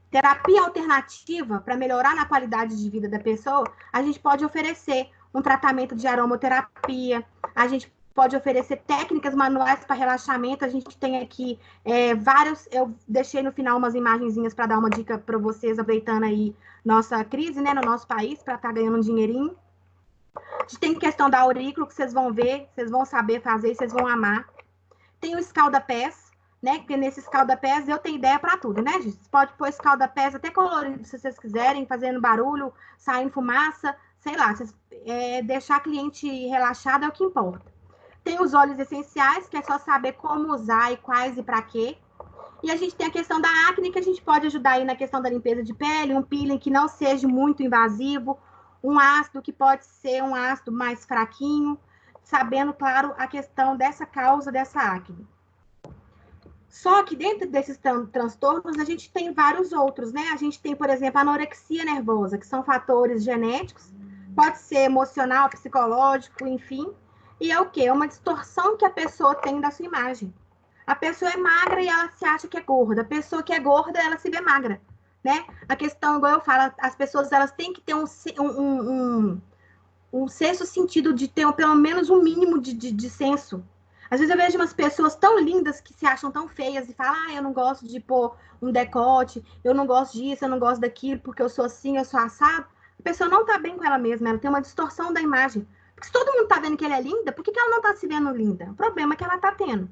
terapia alternativa para melhorar na qualidade de vida da pessoa, a gente pode oferecer um tratamento de aromaterapia, a gente pode oferecer técnicas manuais para relaxamento. A gente tem aqui vários, eu deixei no final umas imagenzinhas para dar uma dica para vocês, aproveitando aí nossa crise, né, no nosso país, para estar ganhando um dinheirinho. A gente tem questão da aurícula, que vocês vão ver, vocês vão saber fazer, vocês vão amar. Tem o escalda-pés, né? Porque nesse escalda-pés eu tenho ideia para tudo, né, gente? Você pode pôr escalda-pés até colorido, se vocês quiserem, fazendo barulho, saindo fumaça, sei lá. Deixar a cliente relaxada é o que importa. Tem os óleos essenciais, que é só saber como usar e quais e para quê. E a gente tem a questão da acne, que a gente pode ajudar aí na questão da limpeza de pele, um peeling que não seja muito invasivo, um ácido que pode ser um ácido mais fraquinho, sabendo, claro, a questão dessa causa dessa acne. Só que dentro desses transtornos, a gente tem vários outros, né? A gente tem, por exemplo, a anorexia nervosa, que são fatores genéticos, pode ser emocional, psicológico, enfim. E é o quê? É uma distorção que a pessoa tem da sua imagem. A pessoa é magra e ela se acha que é gorda. A pessoa que é gorda, ela se vê magra, né? A questão, igual eu falo, as pessoas elas têm que ter um sexto sentido de ter pelo menos um mínimo de senso. Às vezes eu vejo umas pessoas tão lindas que se acham tão feias e falam, eu não gosto de pôr um decote, eu não gosto disso, eu não gosto daquilo, porque eu sou assim, eu sou assado. A pessoa não tá bem com ela mesma, ela tem uma distorção da imagem. Porque se todo mundo tá vendo que ela é linda, por que ela não tá se vendo linda? O problema é que ela tá tendo.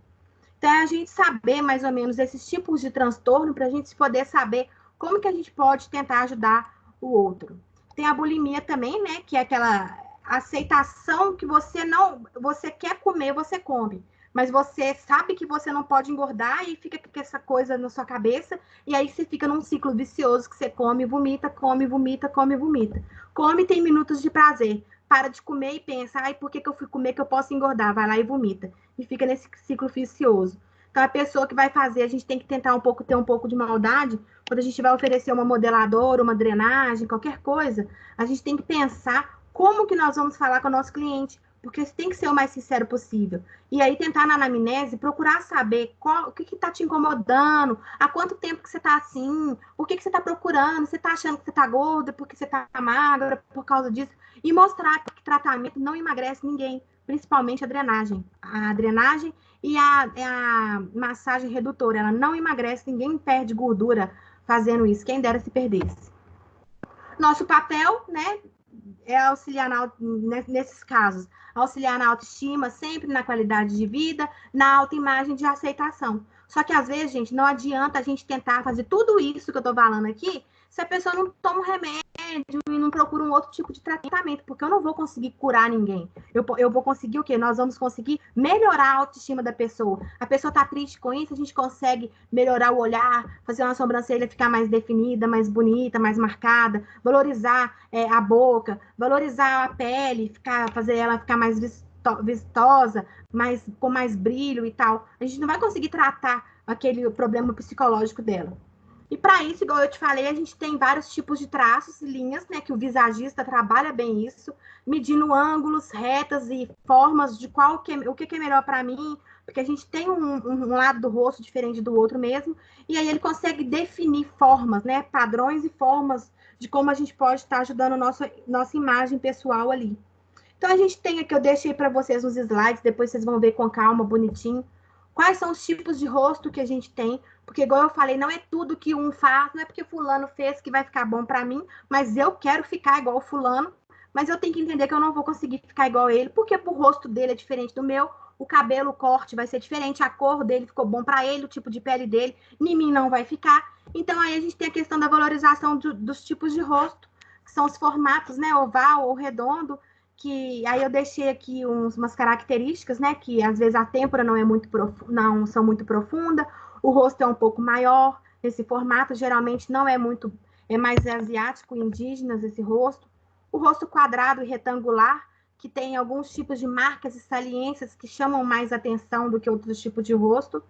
Então, é a gente saber mais ou menos esses tipos de transtorno para a gente poder saber como que a gente pode tentar ajudar o outro. Tem a bulimia também, né? Que é aquela aceitação que você quer comer, você come. Mas você sabe que você não pode engordar e fica com essa coisa na sua cabeça, e aí você fica num ciclo vicioso que você come, vomita, come, vomita, come, vomita. Come, tem minutos de prazer. Para de comer e pensa, por que eu fui comer que eu posso engordar? Vai lá e vomita. E fica nesse ciclo vicioso. Então, a pessoa que vai fazer, a gente tem que tentar ter um pouco de maldade. Quando a gente vai oferecer uma modeladora, uma drenagem, qualquer coisa, a gente tem que pensar como que nós vamos falar com o nosso cliente, porque você tem que ser o mais sincero possível. E aí tentar na anamnese procurar saber o que está te incomodando, há quanto tempo que você está assim, por que você está procurando, você está achando que você está gorda, porque você está magra, por causa disso. E mostrar que tratamento não emagrece ninguém, principalmente a drenagem. A drenagem e a massagem redutora, ela não emagrece, ninguém perde gordura fazendo isso, quem dera se perdesse. Nosso papel, né, é auxiliar nesses casos, auxiliar na autoestima, sempre na qualidade de vida, na autoimagem de aceitação. Só que às vezes, gente, não adianta a gente tentar fazer tudo isso que eu tô falando aqui, se a pessoa não toma um remédio e não procura um outro tipo de tratamento, porque eu não vou conseguir curar ninguém. Eu vou conseguir o quê? Nós vamos conseguir melhorar a autoestima da pessoa. A pessoa tá triste com isso, a gente consegue melhorar o olhar, fazer uma sobrancelha ficar mais definida, mais bonita, mais marcada, valorizar a boca, valorizar a pele, fazer ela ficar mais vistosa, com mais brilho e tal. A gente não vai conseguir tratar aquele problema psicológico dela. E para isso, igual eu te falei, a gente tem vários tipos de traços e linhas, né? Que o visagista trabalha bem isso, medindo ângulos, retas e formas de o que é melhor para mim, porque a gente tem um lado do rosto diferente do outro mesmo, e aí ele consegue definir formas, né? Padrões e formas de como a gente pode estar ajudando nossa imagem pessoal ali. Então, a gente tem aqui, eu deixei para vocês uns slides, depois vocês vão ver com calma, bonitinho, quais são os tipos de rosto que a gente tem, porque, igual eu falei, não é tudo que um faz, não é porque fulano fez que vai ficar bom para mim, mas eu quero ficar igual o fulano, mas eu tenho que entender que eu não vou conseguir ficar igual ele, porque o rosto dele é diferente do meu, o cabelo, o corte vai ser diferente, a cor dele ficou bom para ele, o tipo de pele dele, em mim não vai ficar. Então, aí a gente tem a questão da valorização dos tipos de rosto, que são os formatos, né, oval ou redondo, que aí eu deixei aqui umas características, né? Que às vezes a têmpora não é muito não são muito profunda, o rosto é um pouco maior, esse formato geralmente não é muito, é mais asiático, indígenas esse rosto. O rosto quadrado e retangular, que tem alguns tipos de marcas e saliências que chamam mais atenção do que outros tipos de rosto.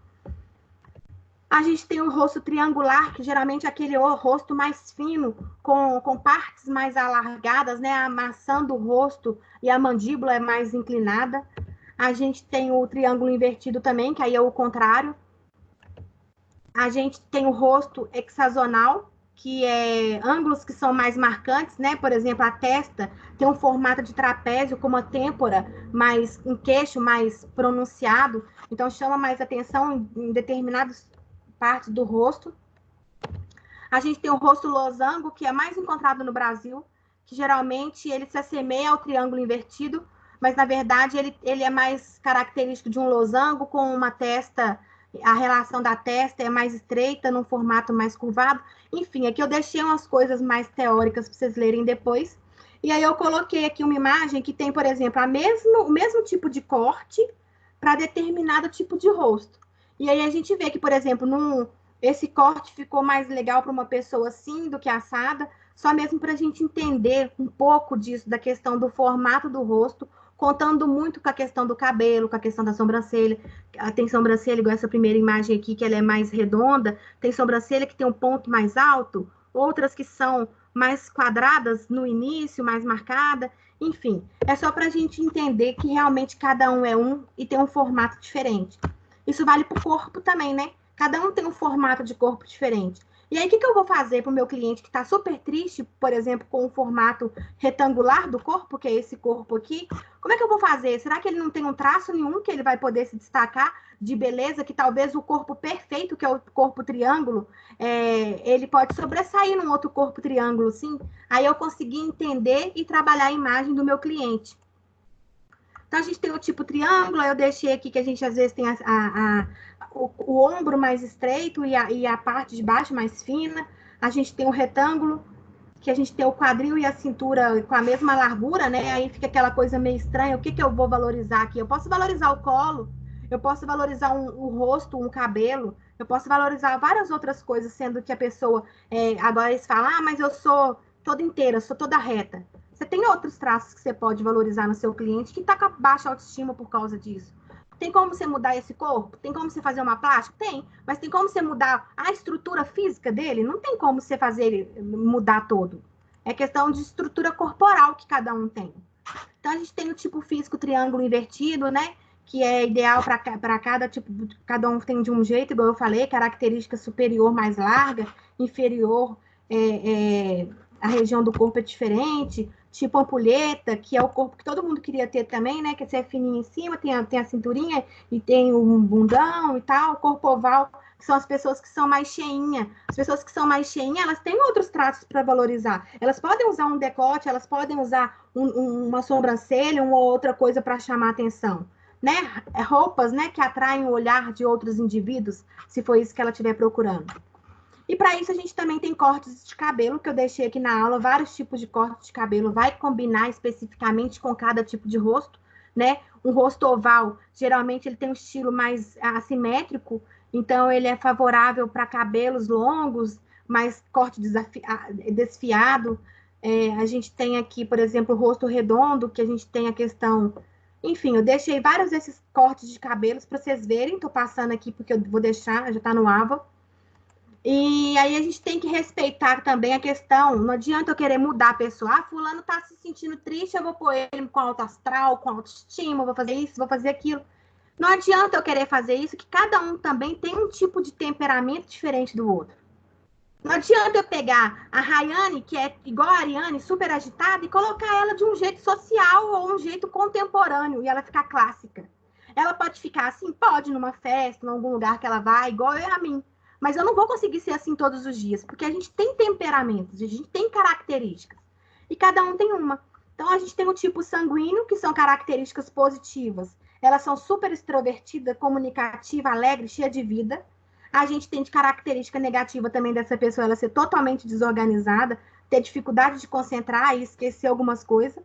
A gente tem o rosto triangular, que geralmente é aquele rosto mais fino, com partes mais alargadas, né? A maçã do rosto e a mandíbula é mais inclinada. A gente tem o triângulo invertido também, que aí é o contrário. A gente tem o rosto hexagonal, que é ângulos que são mais marcantes, né? Por exemplo, a testa tem um formato de trapézio, com uma têmpora, um queixo mais pronunciado. Então, chama mais atenção em determinados partes do rosto. A gente tem o rosto losango, que é mais encontrado no Brasil, que geralmente ele se assemelha ao triângulo invertido, mas na verdade ele é mais característico de um losango, com uma testa, a relação da testa é mais estreita, num formato mais curvado. Enfim, aqui eu deixei umas coisas mais teóricas para vocês lerem depois. E aí eu coloquei aqui uma imagem que tem, por exemplo, o mesmo tipo de corte para determinado tipo de rosto. E aí a gente vê que, por exemplo, esse corte ficou mais legal para uma pessoa assim do que assada, só mesmo para a gente entender um pouco disso, da questão do formato do rosto, contando muito com a questão do cabelo, com a questão da sobrancelha. Tem sobrancelha, igual essa primeira imagem aqui, que ela é mais redonda, tem sobrancelha que tem um ponto mais alto, outras que são mais quadradas no início, mais marcada, enfim. É só para a gente entender que realmente cada um é um e tem um formato diferente. Isso vale para o corpo também, né? Cada um tem um formato de corpo diferente. E aí, o que eu vou fazer para o meu cliente que está super triste, por exemplo, com o formato retangular do corpo, que é esse corpo aqui? Como é que eu vou fazer? Será que ele não tem um traço nenhum que ele vai poder se destacar de beleza, que talvez o corpo perfeito, que é o corpo triângulo, ele pode sobressair num outro corpo triângulo, sim? Aí eu consegui entender e trabalhar a imagem do meu cliente. Então, a gente tem o tipo triângulo, eu deixei aqui que a gente às vezes tem o ombro mais estreito e a parte de baixo mais fina. A gente tem o retângulo, que a gente tem o quadril e a cintura com a mesma largura, né? Aí fica aquela coisa meio estranha. O que eu vou valorizar aqui? Eu posso valorizar o colo, eu posso valorizar o rosto, um cabelo, eu posso valorizar várias outras coisas, sendo que a pessoa, agora eles falam, mas eu sou toda inteira, sou toda reta. Você tem outros traços que você pode valorizar no seu cliente que está com baixa autoestima por causa disso. Tem como você mudar esse corpo? Tem como você fazer uma plástica? Tem. Mas tem como você mudar a estrutura física dele? Não tem como você fazer ele mudar todo. É questão de estrutura corporal que cada um tem. Então, a gente tem o tipo físico triângulo invertido, né? Que é ideal para cada tipo, cada um tem de um jeito, igual eu falei, característica superior mais larga, inferior, a região do corpo é diferente, tipo ampulheta, que é o corpo que todo mundo queria ter também, né? Que é fininho em cima, tem a cinturinha e tem um bundão e tal, corpo oval, que são as pessoas que são mais cheinhas. As pessoas que são mais cheinhas, elas têm outros traços para valorizar. Elas podem usar um decote, elas podem usar uma sobrancelha, uma outra coisa para chamar atenção. Né? Roupas, né, que atraem o olhar de outros indivíduos, se for isso que ela estiver procurando. E para isso a gente também tem cortes de cabelo, que eu deixei aqui na aula, vários tipos de cortes de cabelo, vai combinar especificamente com cada tipo de rosto, né? Um rosto oval, geralmente ele tem um estilo mais assimétrico, então ele é favorável para cabelos longos, mais corte desfiado. A gente tem aqui, por exemplo, o rosto redondo, que a gente tem a questão... Enfim, eu deixei vários desses cortes de cabelos para vocês verem. Estou passando aqui porque eu vou deixar, já está no AVA. E aí a gente tem que respeitar também a questão. Não adianta eu querer mudar a pessoa. Ah, fulano está se sentindo triste, eu vou pôr ele com alto astral, com autoestima, vou fazer isso, vou fazer aquilo. Não adianta eu querer fazer isso, que cada um também tem um tipo de temperamento diferente do outro. Não adianta eu pegar a Rayane, que é igual a Ariane, super agitada, e colocar ela de um jeito social ou um jeito contemporâneo, e ela ficar clássica. Ela pode ficar assim? Pode, numa festa, em algum lugar que ela vai, igual eu e a mim. Mas eu não vou conseguir ser assim todos os dias, porque a gente tem temperamentos, a gente tem características. E cada um tem uma. Então, a gente tem o tipo sanguíneo, que são características positivas. Elas são super extrovertidas, comunicativa, alegre, cheia de vida. A gente tem de característica negativa também dessa pessoa, ela ser totalmente desorganizada, ter dificuldade de concentrar e esquecer algumas coisas.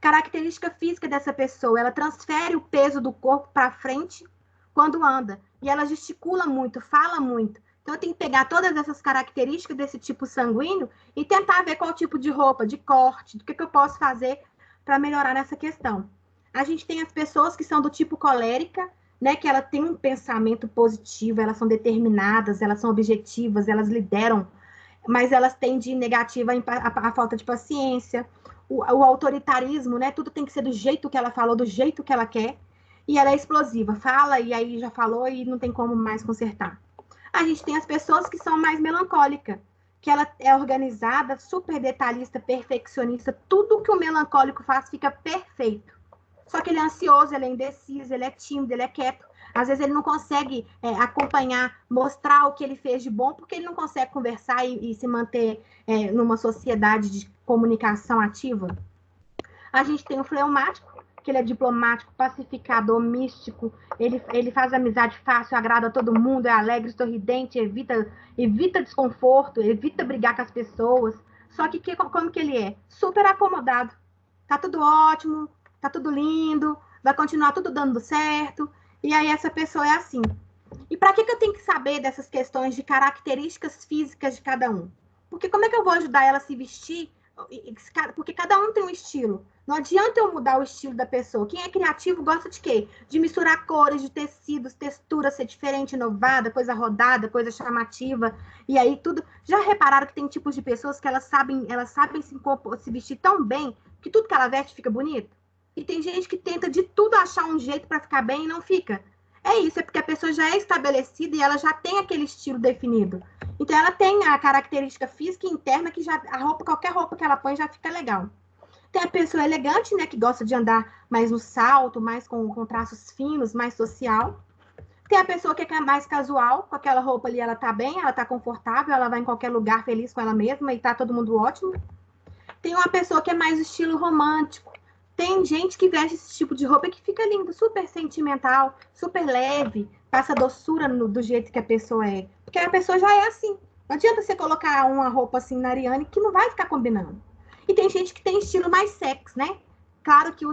Característica física dessa pessoa, ela transfere o peso do corpo para frente quando anda. E ela gesticula muito, fala muito. Então, eu tenho que pegar todas essas características desse tipo sanguíneo e tentar ver qual tipo de roupa, de corte, do que eu posso fazer para melhorar nessa questão. A gente tem as pessoas que são do tipo colérica, né, que ela tem um pensamento positivo, elas são determinadas, elas são objetivas, elas lideram, mas elas têm de negativa a falta de paciência, o autoritarismo, né, tudo tem que ser do jeito que ela falou, do jeito que ela quer, e ela é explosiva, fala e aí já falou e não tem como mais consertar. A gente tem as pessoas que são mais melancólicas, que ela é organizada, super detalhista, perfeccionista, tudo que o melancólico faz fica perfeito. Só que ele é ansioso, ele é indeciso, ele é tímido, ele é quieto. Às vezes ele não consegue acompanhar, mostrar o que ele fez de bom, porque ele não consegue conversar e se manter numa sociedade de comunicação ativa. A gente tem o fleumático, que ele é diplomático, pacificador, místico, ele faz amizade fácil, agrada a todo mundo, é alegre, sorridente, evita desconforto, evita brigar com as pessoas. Só que como que ele é? Super acomodado. Tá tudo ótimo, tá tudo lindo, vai continuar tudo dando certo, e aí essa pessoa é assim. E para que eu tenho que saber dessas questões de características físicas de cada um? Porque como é que eu vou ajudar ela a se vestir? Porque cada um tem um estilo. Não adianta eu mudar o estilo da pessoa. Quem é criativo gosta de quê? De misturar cores, de tecidos, textura, ser diferente, inovada, coisa rodada, coisa chamativa. E aí tudo. Já repararam que tem tipos de pessoas que elas sabem se vestir tão bem que tudo que ela veste fica bonito? E tem gente que tenta de tudo achar um jeito para ficar bem e não fica. É isso, é porque a pessoa já é estabelecida e ela já tem aquele estilo definido. Então, ela tem a característica física e interna que já qualquer roupa que ela põe já fica legal. Tem a pessoa elegante, né, que gosta de andar mais no salto, mais com traços finos, mais social. Tem a pessoa que é mais casual, com aquela roupa ali, ela tá bem, ela tá confortável, ela vai em qualquer lugar feliz com ela mesma e tá todo mundo ótimo. Tem uma pessoa que é mais estilo romântico. Tem gente que veste esse tipo de roupa que fica lindo, super sentimental, super leve, passa doçura do jeito que a pessoa é. Porque a pessoa já é assim. Não adianta você colocar uma roupa assim na Ariane que não vai ficar combinando. E tem gente que tem estilo mais sexy, né? Claro que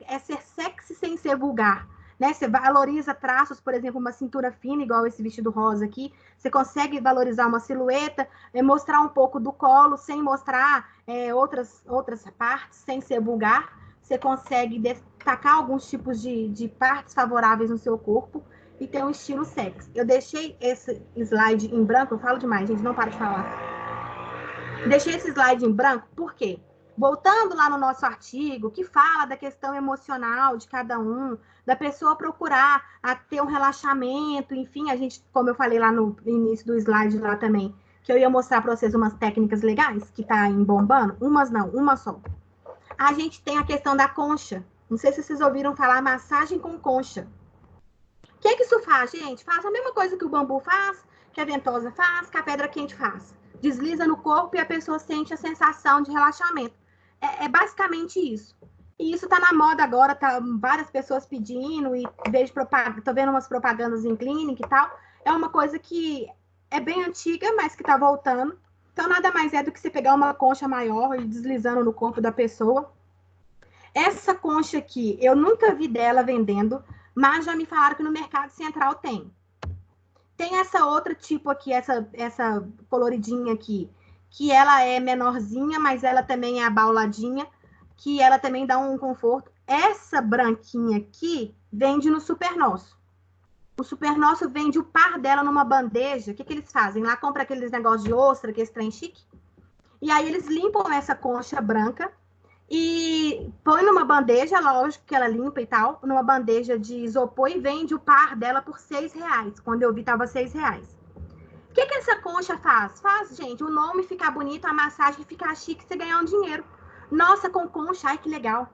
é ser sexy sem ser vulgar. Né? Você valoriza traços, por exemplo, uma cintura fina, igual esse vestido rosa aqui. Você consegue valorizar uma silhueta, mostrar um pouco do colo, sem mostrar outras partes, sem ser vulgar. Você consegue destacar alguns tipos de partes favoráveis no seu corpo e ter um estilo sexy. Eu deixei esse slide em branco, eu falo demais, gente, não para de falar. Deixei esse slide em branco, por quê? Voltando lá no nosso artigo, que fala da questão emocional de cada um, da pessoa procurar ter um relaxamento, enfim, a gente, como eu falei lá no início do slide lá também, que eu ia mostrar para vocês umas técnicas legais que tá bombando, umas não, uma só. A gente tem a questão da concha. Não sei se vocês ouviram falar massagem com concha. O que isso faz, gente? Faz a mesma coisa que o bambu faz, que a ventosa faz, que a pedra quente faz. Desliza no corpo e a pessoa sente a sensação de relaxamento. É basicamente isso. E isso tá na moda agora, tá várias pessoas pedindo, e vejo tô vendo umas propagandas em clínica e tal. É uma coisa que é bem antiga, mas que tá voltando. Então, nada mais é do que você pegar uma concha maior e deslizando no corpo da pessoa. Essa concha aqui, eu nunca vi dela vendendo, mas já me falaram que no Mercado Central tem. Tem essa outra tipo aqui, essa coloridinha aqui, que ela é menorzinha, mas ela também é abauladinha, que ela também dá um conforto. Essa branquinha aqui vende no Super Nosso. O Super Nosso vende o par dela numa bandeja. O que eles fazem? Lá compra aqueles negócios de ostra, aqueles trem chique. E aí eles limpam essa concha branca e põe numa bandeja, lógico que ela limpa e tal, numa bandeja de isopor, e vende o par dela por R$6. Quando eu vi, tava R$6. O que essa concha faz? Faz, gente, o nome ficar bonito, a massagem ficar chique, você ganhar um dinheiro. Nossa, com concha, ai que legal.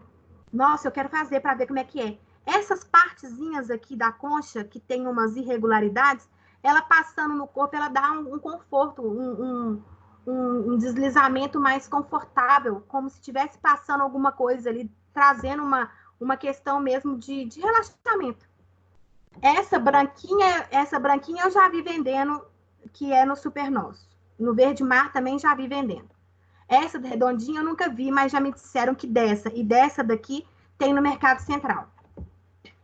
Nossa, eu quero fazer para ver como é que é. Essas partezinhas aqui da concha, que tem umas irregularidades, ela passando no corpo, ela dá um conforto, um deslizamento mais confortável, como se estivesse passando alguma coisa ali, trazendo uma questão mesmo de relaxamento. Essa branquinha eu já vi vendendo, que é no Super Nosso. No Verde Mar também já vi vendendo. Essa redondinha eu nunca vi, mas já me disseram que dessa e dessa daqui tem no Mercado Central.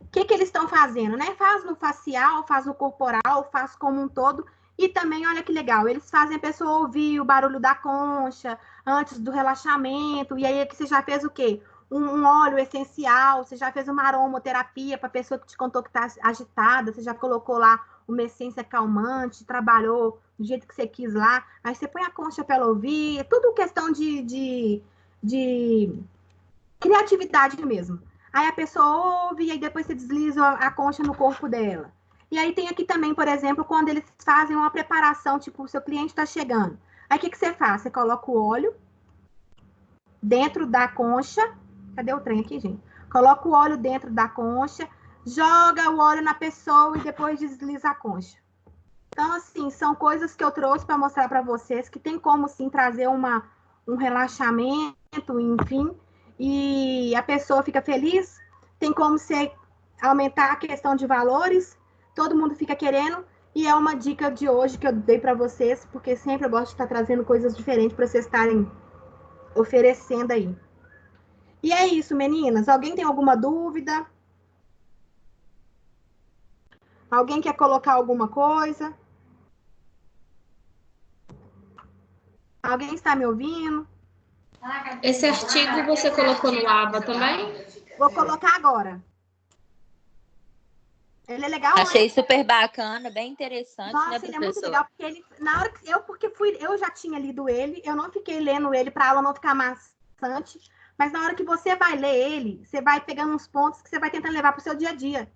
O que eles estão fazendo, né? Faz no facial, faz no corporal, faz como um todo. E também, olha que legal, eles fazem a pessoa ouvir o barulho da concha antes do relaxamento. E aí aqui você já fez o quê? Um óleo essencial, você já fez uma aromaterapia para a pessoa que te contou que está agitada, você já colocou lá uma essência calmante, trabalhou do jeito que você quis lá. Aí você põe a concha para ela ouvir, é tudo questão de criatividade mesmo. Aí a pessoa ouve e aí depois você desliza a concha no corpo dela. E aí tem aqui também, por exemplo, quando eles fazem uma preparação, tipo, o seu cliente está chegando. Aí o que você faz? Você coloca o óleo dentro da concha. Cadê o trem aqui, gente? Coloca o óleo dentro da concha, joga o óleo na pessoa e depois desliza a concha. Então, assim, são coisas que eu trouxe para mostrar para vocês que tem como, sim, trazer um relaxamento, enfim, e a pessoa fica feliz. Tem como você aumentar a questão de valores, todo mundo fica querendo, e é uma dica de hoje que eu dei para vocês, porque sempre eu gosto de estar trazendo coisas diferentes para vocês estarem oferecendo aí. E é isso, meninas. Alguém tem alguma dúvida? Alguém quer colocar alguma coisa? Alguém está me ouvindo? Esse artigo você colocou no ABA também? Vou colocar agora. Ele é legal. Achei super bacana, bem interessante. Nossa, né, ele é muito legal, porque ele, na hora que eu já tinha lido ele, eu não fiquei lendo ele para a aula não ficar maçante, mas na hora que você vai ler ele, você vai pegando uns pontos que você vai tentando levar para o seu dia a dia.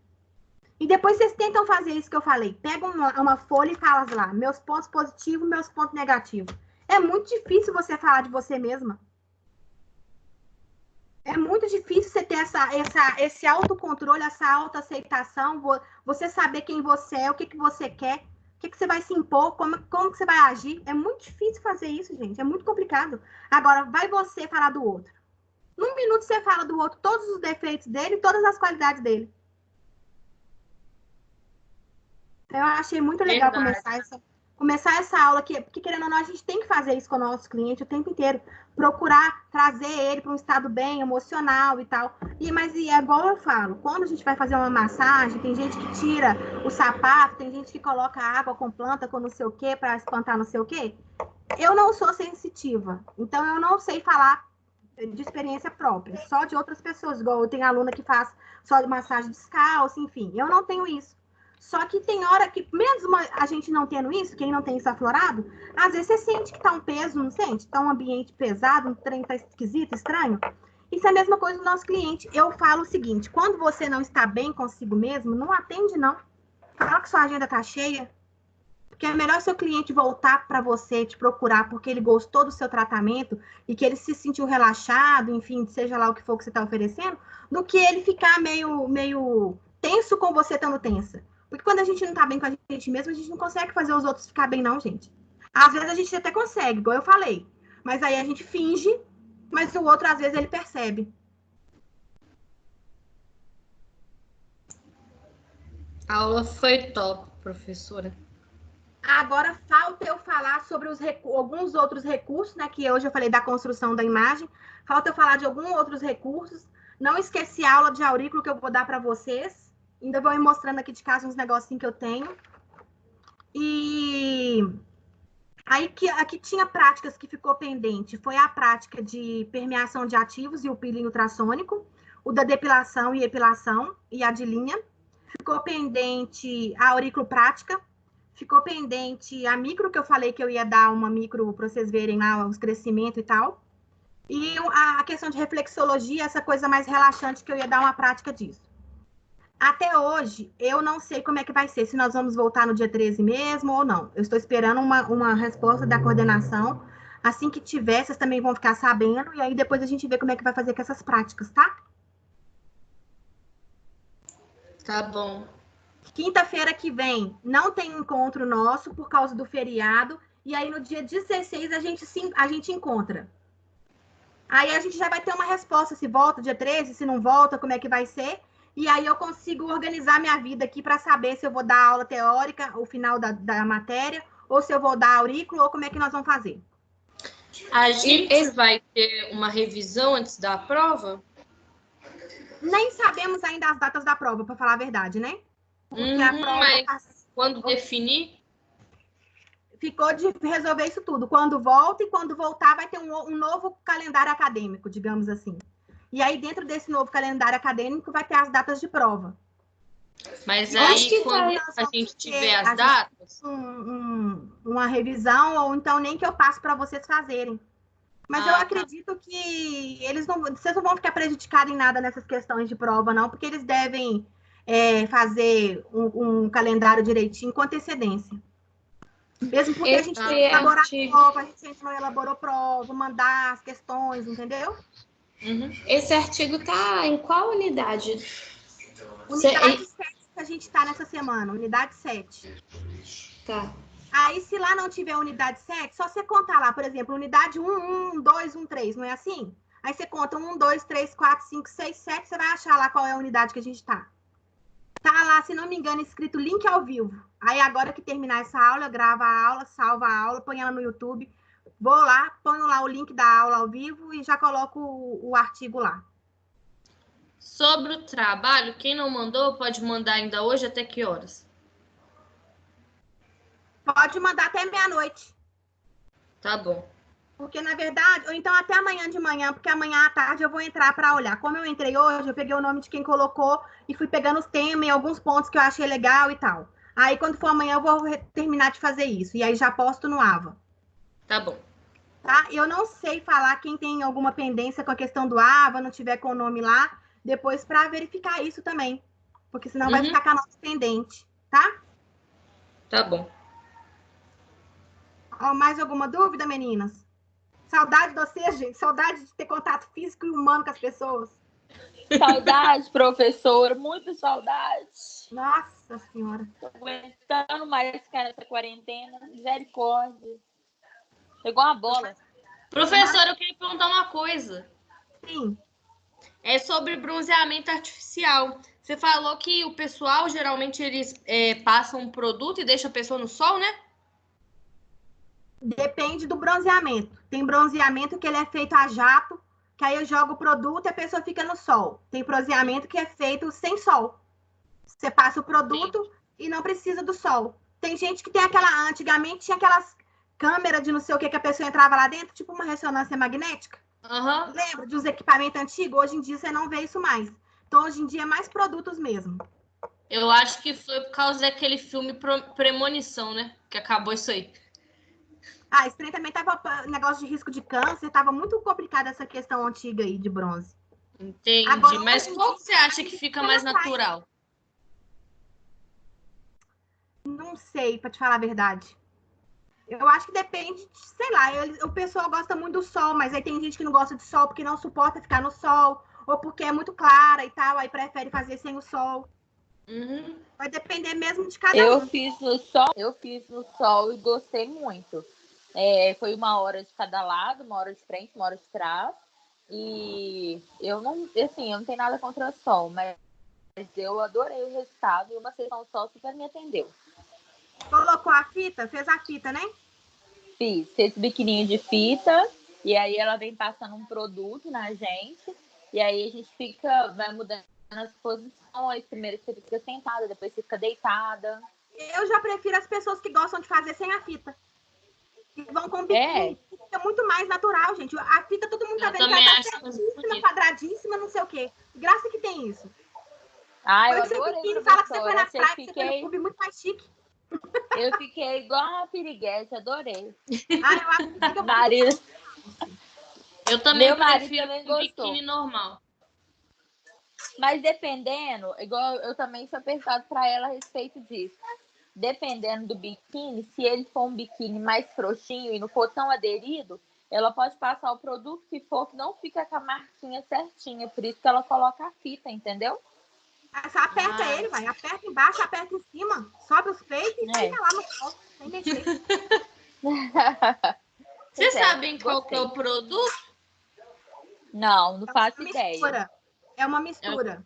E depois vocês tentam fazer isso que eu falei. Pega uma folha e fala lá, meus pontos positivos, meus pontos negativos. É muito difícil você falar de você mesma. É muito difícil você ter esse autocontrole, essa autoaceitação, você saber quem você é, o que você quer, o que você vai se impor, como que você vai agir. É muito difícil fazer isso, gente. É muito complicado. Agora, vai você falar do outro. Num minuto você fala do outro, todos os defeitos dele, todas as qualidades dele. Eu achei muito legal começar essa aula aqui, porque querendo ou não, a gente tem que fazer isso com o nosso cliente o tempo inteiro, procurar trazer ele para um estado bem emocional e tal. Mas é igual eu falo, quando a gente vai fazer uma massagem, tem gente que tira o sapato, tem gente que coloca água com planta, com não sei o quê, para espantar não sei o quê. Eu não sou sensitiva, então eu não sei falar de experiência própria, só de outras pessoas, igual eu tenho aluna que faz só de massagem descalça, enfim, eu não tenho isso. Só que tem hora que, mesmo a gente não tendo isso, quem não tem isso aflorado, às vezes você sente que tá um peso, não sente? Tá um ambiente pesado, um trem tá esquisito, estranho. Isso é a mesma coisa do nosso cliente. Eu falo o seguinte, quando você não está bem consigo mesmo, não atende, não. Fala que sua agenda tá cheia. Porque é melhor seu cliente voltar para você, te procurar, porque ele gostou do seu tratamento e que ele se sentiu relaxado, enfim, seja lá o que for que você está oferecendo, do que ele ficar meio tenso com você estando tensa. Porque quando a gente não tá bem com a gente mesmo, a gente não consegue fazer os outros ficar bem, não, gente. Às vezes a gente até consegue, igual eu falei. Mas aí a gente finge, mas o outro, às vezes, ele percebe. A aula foi top, professora. Agora, falta eu falar sobre alguns outros recursos, né? Que hoje eu falei da construção da imagem. Falta eu falar de alguns outros recursos. Não esqueci a aula de aurículo que eu vou dar para vocês. Ainda vou ir mostrando aqui de casa uns negocinhos que eu tenho. E aí, aqui tinha práticas que ficou pendente. Foi a prática de permeação de ativos e o peeling ultrassônico. O da depilação e epilação e a de linha. Ficou pendente a aurículo-prática. Ficou pendente a micro, que eu falei que eu ia dar uma micro para vocês verem lá os crescimentos e tal. E a questão de reflexologia, essa coisa mais relaxante, que eu ia dar uma prática disso. Até hoje, eu não sei como é que vai ser, se nós vamos voltar no dia 13 mesmo ou não. Eu estou esperando uma resposta da coordenação. Assim que tiver, vocês também vão ficar sabendo. E aí depois a gente vê como é que vai fazer com essas práticas, tá? Tá bom. Quinta-feira que vem não tem encontro nosso por causa do feriado. E aí no dia 16 a gente encontra. Aí a gente já vai ter uma resposta se volta dia 13, se não volta, como é que vai ser. E aí eu consigo organizar minha vida aqui para saber se eu vou dar aula teórica, o final da matéria, ou se eu vou dar aurículo, ou como é que nós vamos fazer. A gente vai ter uma revisão antes da prova? Nem sabemos ainda as datas da prova, para falar a verdade, né? Porque a prova... Mas quando definir? Ficou de resolver isso tudo. Quando volta e quando voltar vai ter um novo calendário acadêmico, digamos assim. E aí, dentro desse novo calendário acadêmico, vai ter as datas de prova. Mas aí, quando a gente tiver as datas... Uma revisão, ou então nem que eu passe para vocês fazerem. Mas eu acredito que vocês não vão ficar prejudicados em nada nessas questões de prova, não, porque eles devem fazer um calendário direitinho com antecedência. Mesmo porque a gente tem que elaborar prova, a gente não elaborou prova, mandar as questões, entendeu? Uhum. Esse artigo tá em qual unidade? Unidade 7 que a gente está nessa semana, unidade 7. Tá. Aí, se lá não tiver unidade 7, só você contar lá, por exemplo, unidade 1, 1, 2, 1, 3, não é assim? Aí você conta 1, 2, 3, 4, 5, 6, 7, você vai achar lá qual é a unidade que a gente está. Tá lá, se não me engano, escrito link ao vivo. Aí, agora que terminar essa aula, eu gravo a aula, salvo a aula, ponho ela no YouTube. Vou lá, ponho lá o link da aula ao vivo e já coloco o artigo lá. Sobre o trabalho, quem não mandou, pode mandar ainda hoje até que horas? Pode mandar até meia-noite. Tá bom. Porque, na verdade, ou então até amanhã de manhã, porque amanhã à tarde eu vou entrar para olhar. Como eu entrei hoje, eu peguei o nome de quem colocou e fui pegando os temas e alguns pontos que eu achei legal e tal. Aí, quando for amanhã, eu vou terminar de fazer isso. E aí, já posto no AVA. Tá bom. Tá? Eu não sei falar quem tem alguma pendência com a questão do AVA, não tiver com o nome lá, depois para verificar isso também. Porque senão vai ficar com a nota pendente, tá? Tá bom. Mais alguma dúvida, meninas? Saudade de vocês, gente. Saudade de ter contato físico e humano com as pessoas. Saudade, professora. Muita saudade. Nossa Senhora. Tô aguentando mais ficar nessa quarentena. Misericórdia. Pegou uma bola. Professora, eu queria perguntar uma coisa. Sim. É sobre bronzeamento artificial. Você falou que o pessoal, geralmente, eles passam um produto e deixam a pessoa no sol, né? Depende do bronzeamento. Tem bronzeamento que ele é feito a jato, que aí eu jogo o produto e a pessoa fica no sol. Tem bronzeamento que é feito sem sol. Você passa o produto e não precisa do sol. Tem gente que tem aquela... Antigamente tinha aquelas câmeras de não sei o que a pessoa entrava lá dentro, tipo uma ressonância magnética. Uhum. Lembra de uns equipamentos antigos? Hoje em dia você não vê isso mais. Então, hoje em dia é mais produtos mesmo. Eu acho que foi por causa daquele filme Premonição, né? Que acabou isso aí. Ah, esse trem também tava negócio de risco de câncer, tava muito complicada essa questão antiga aí de bronze. Entendi. Agora, Mas hoje em qual dia, que você acha que fica mais natural? não sei, pra te falar a verdade. Eu acho que depende, sei lá, o pessoal gosta muito do sol, mas aí tem gente que não gosta de sol porque não suporta ficar no sol, ou porque é muito clara e tal, aí prefere fazer sem o sol. Uhum. Vai depender mesmo de cada Eu um. fiz no sol e gostei muito. Foi 1 hora de cada lado, 1 hora de frente, 1 hora de trás. E eu não tenho nada contra o sol, mas eu adorei o resultado e uma sessão só super me atendeu. Colocou a fita, fez a fita, né? Fiz esse biquininho de fita e aí ela vem passando um produto na gente e aí a gente vai mudando as posições. Primeiro você fica sentada, depois você fica deitada. Eu já prefiro as pessoas que gostam de fazer sem a fita. Que vão com biquíni, fica muito mais natural, gente. A fita todo mundo tá vendo que ela tá certíssima, quadradíssima, não sei o quê. Graça que tem isso. Eu Põe seu adorei, biquíni, professora. fala que você foi na praia, que você foi no clube, muito mais chique. Eu fiquei igual uma piriguete, adorei. Eu acho que fica marido. Eu também Meu marido prefiro também um biquíni normal. Mas dependendo, igual eu também sou perguntado para ela a respeito disso. Dependendo do biquíni, se ele for um biquíni mais frouxinho e não for tão aderido, ela pode passar o produto que for, que não fica com a marquinha certinha. Por isso que ela coloca a fita, entendeu? Só aperta ele, vai. Aperta embaixo, aperta em cima, sobe os peitos e fica lá no sol, sem mexer. Vocês sabem qual que é o produto? Não faço ideia. É uma mistura.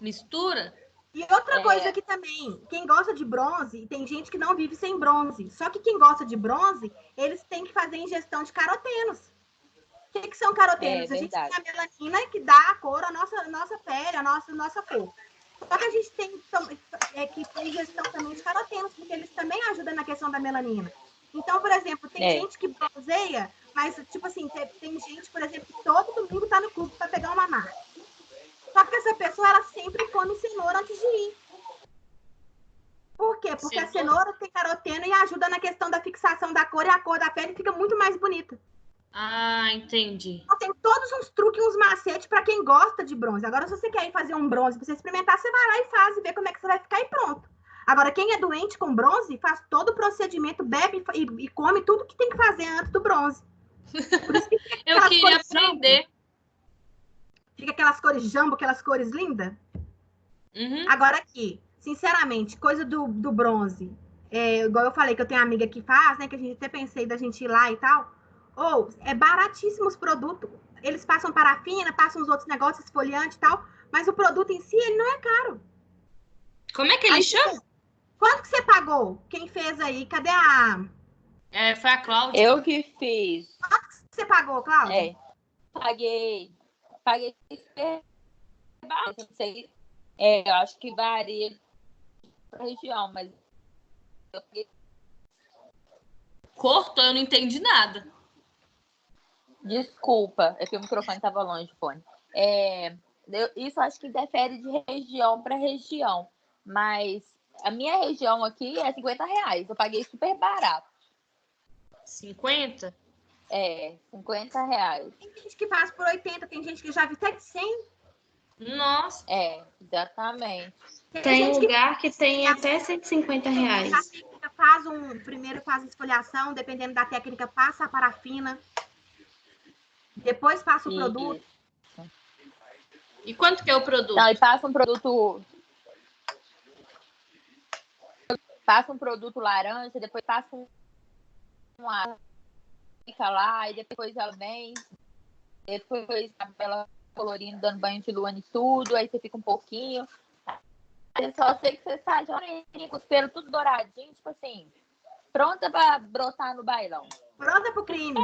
Mistura? E outra coisa aqui também, quem gosta de bronze, tem gente que não vive sem bronze. Só que quem gosta de bronze, eles têm que fazer ingestão de carotenos. O que são carotenos? A gente tem a melanina que dá a cor à nossa pele, à nossa cor. Só que a gente tem que ter ingestão também de carotenos, porque eles também ajudam na questão da melanina. Então, por exemplo, tem gente que bronzeia, mas, tipo assim, tem gente, por exemplo, que todo domingo tá no clube para pegar uma marca. Só que essa pessoa, ela sempre come cenoura antes de ir. Por quê? Porque a cenoura tem caroteno e ajuda na questão da fixação da cor, e a cor da pele fica muito mais bonita. Entendi. Então, tem todos uns truques, uns macetes para quem gosta de bronze. Agora, se você quer ir fazer um bronze para você experimentar, você vai lá e faz e vê como é que você vai ficar e pronto. Agora, quem é doente com bronze, faz todo o procedimento, bebe e come tudo que tem que fazer antes do bronze. Por isso que fica eu queria aprender. Fica aquelas cores jambo, aquelas cores lindas. Uhum. Agora aqui, sinceramente, coisa do bronze. Igual eu falei que eu tenho amiga que faz, né? Que a gente até pensei da gente ir lá e tal. É baratíssimo os produtos. Eles passam parafina, passam os outros negócios, esfoliante e tal. Mas o produto em si, ele não é caro. Como é que ele chama? Quanto que você pagou? Quem fez aí? Cadê a... Foi a Cláudia. Eu que fiz. Quanto que você pagou, Cláudia? Paguei super barato. Não sei. Eu acho que varia da região, mas eu paguei. Cortou, eu não entendi nada. Desculpa, é que o microfone estava longe do fone. Isso acho que difere de região para região, mas a minha região aqui é R$50. Eu paguei super barato. 50? R$50. Tem gente que faz por 80, tem gente que já viu até de 100. Nossa. Exatamente. Tem lugar que tem até R$150. A técnica primeiro faz a esfoliação, dependendo da técnica, passa a parafina. Depois passa o produto. E quanto que é o produto? Não, e passa um produto. Passa um produto laranja, depois passa uma fica lá, e depois ela vem. Depois ela colorindo, dando banho de lua em tudo, aí você fica um pouquinho. Eu só sei que você sai com os pelos tudo douradinho, tipo assim, pronta pra brotar no bailão. Pronta pro crime.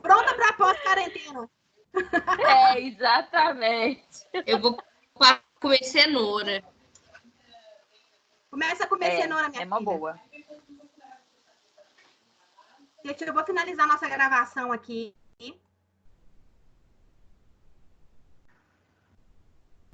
Pronta pra pós-quarentena. Exatamente. Eu vou comer cenoura. Começa a comer cenoura, minha filha. É uma boa. Gente, eu vou finalizar nossa gravação aqui.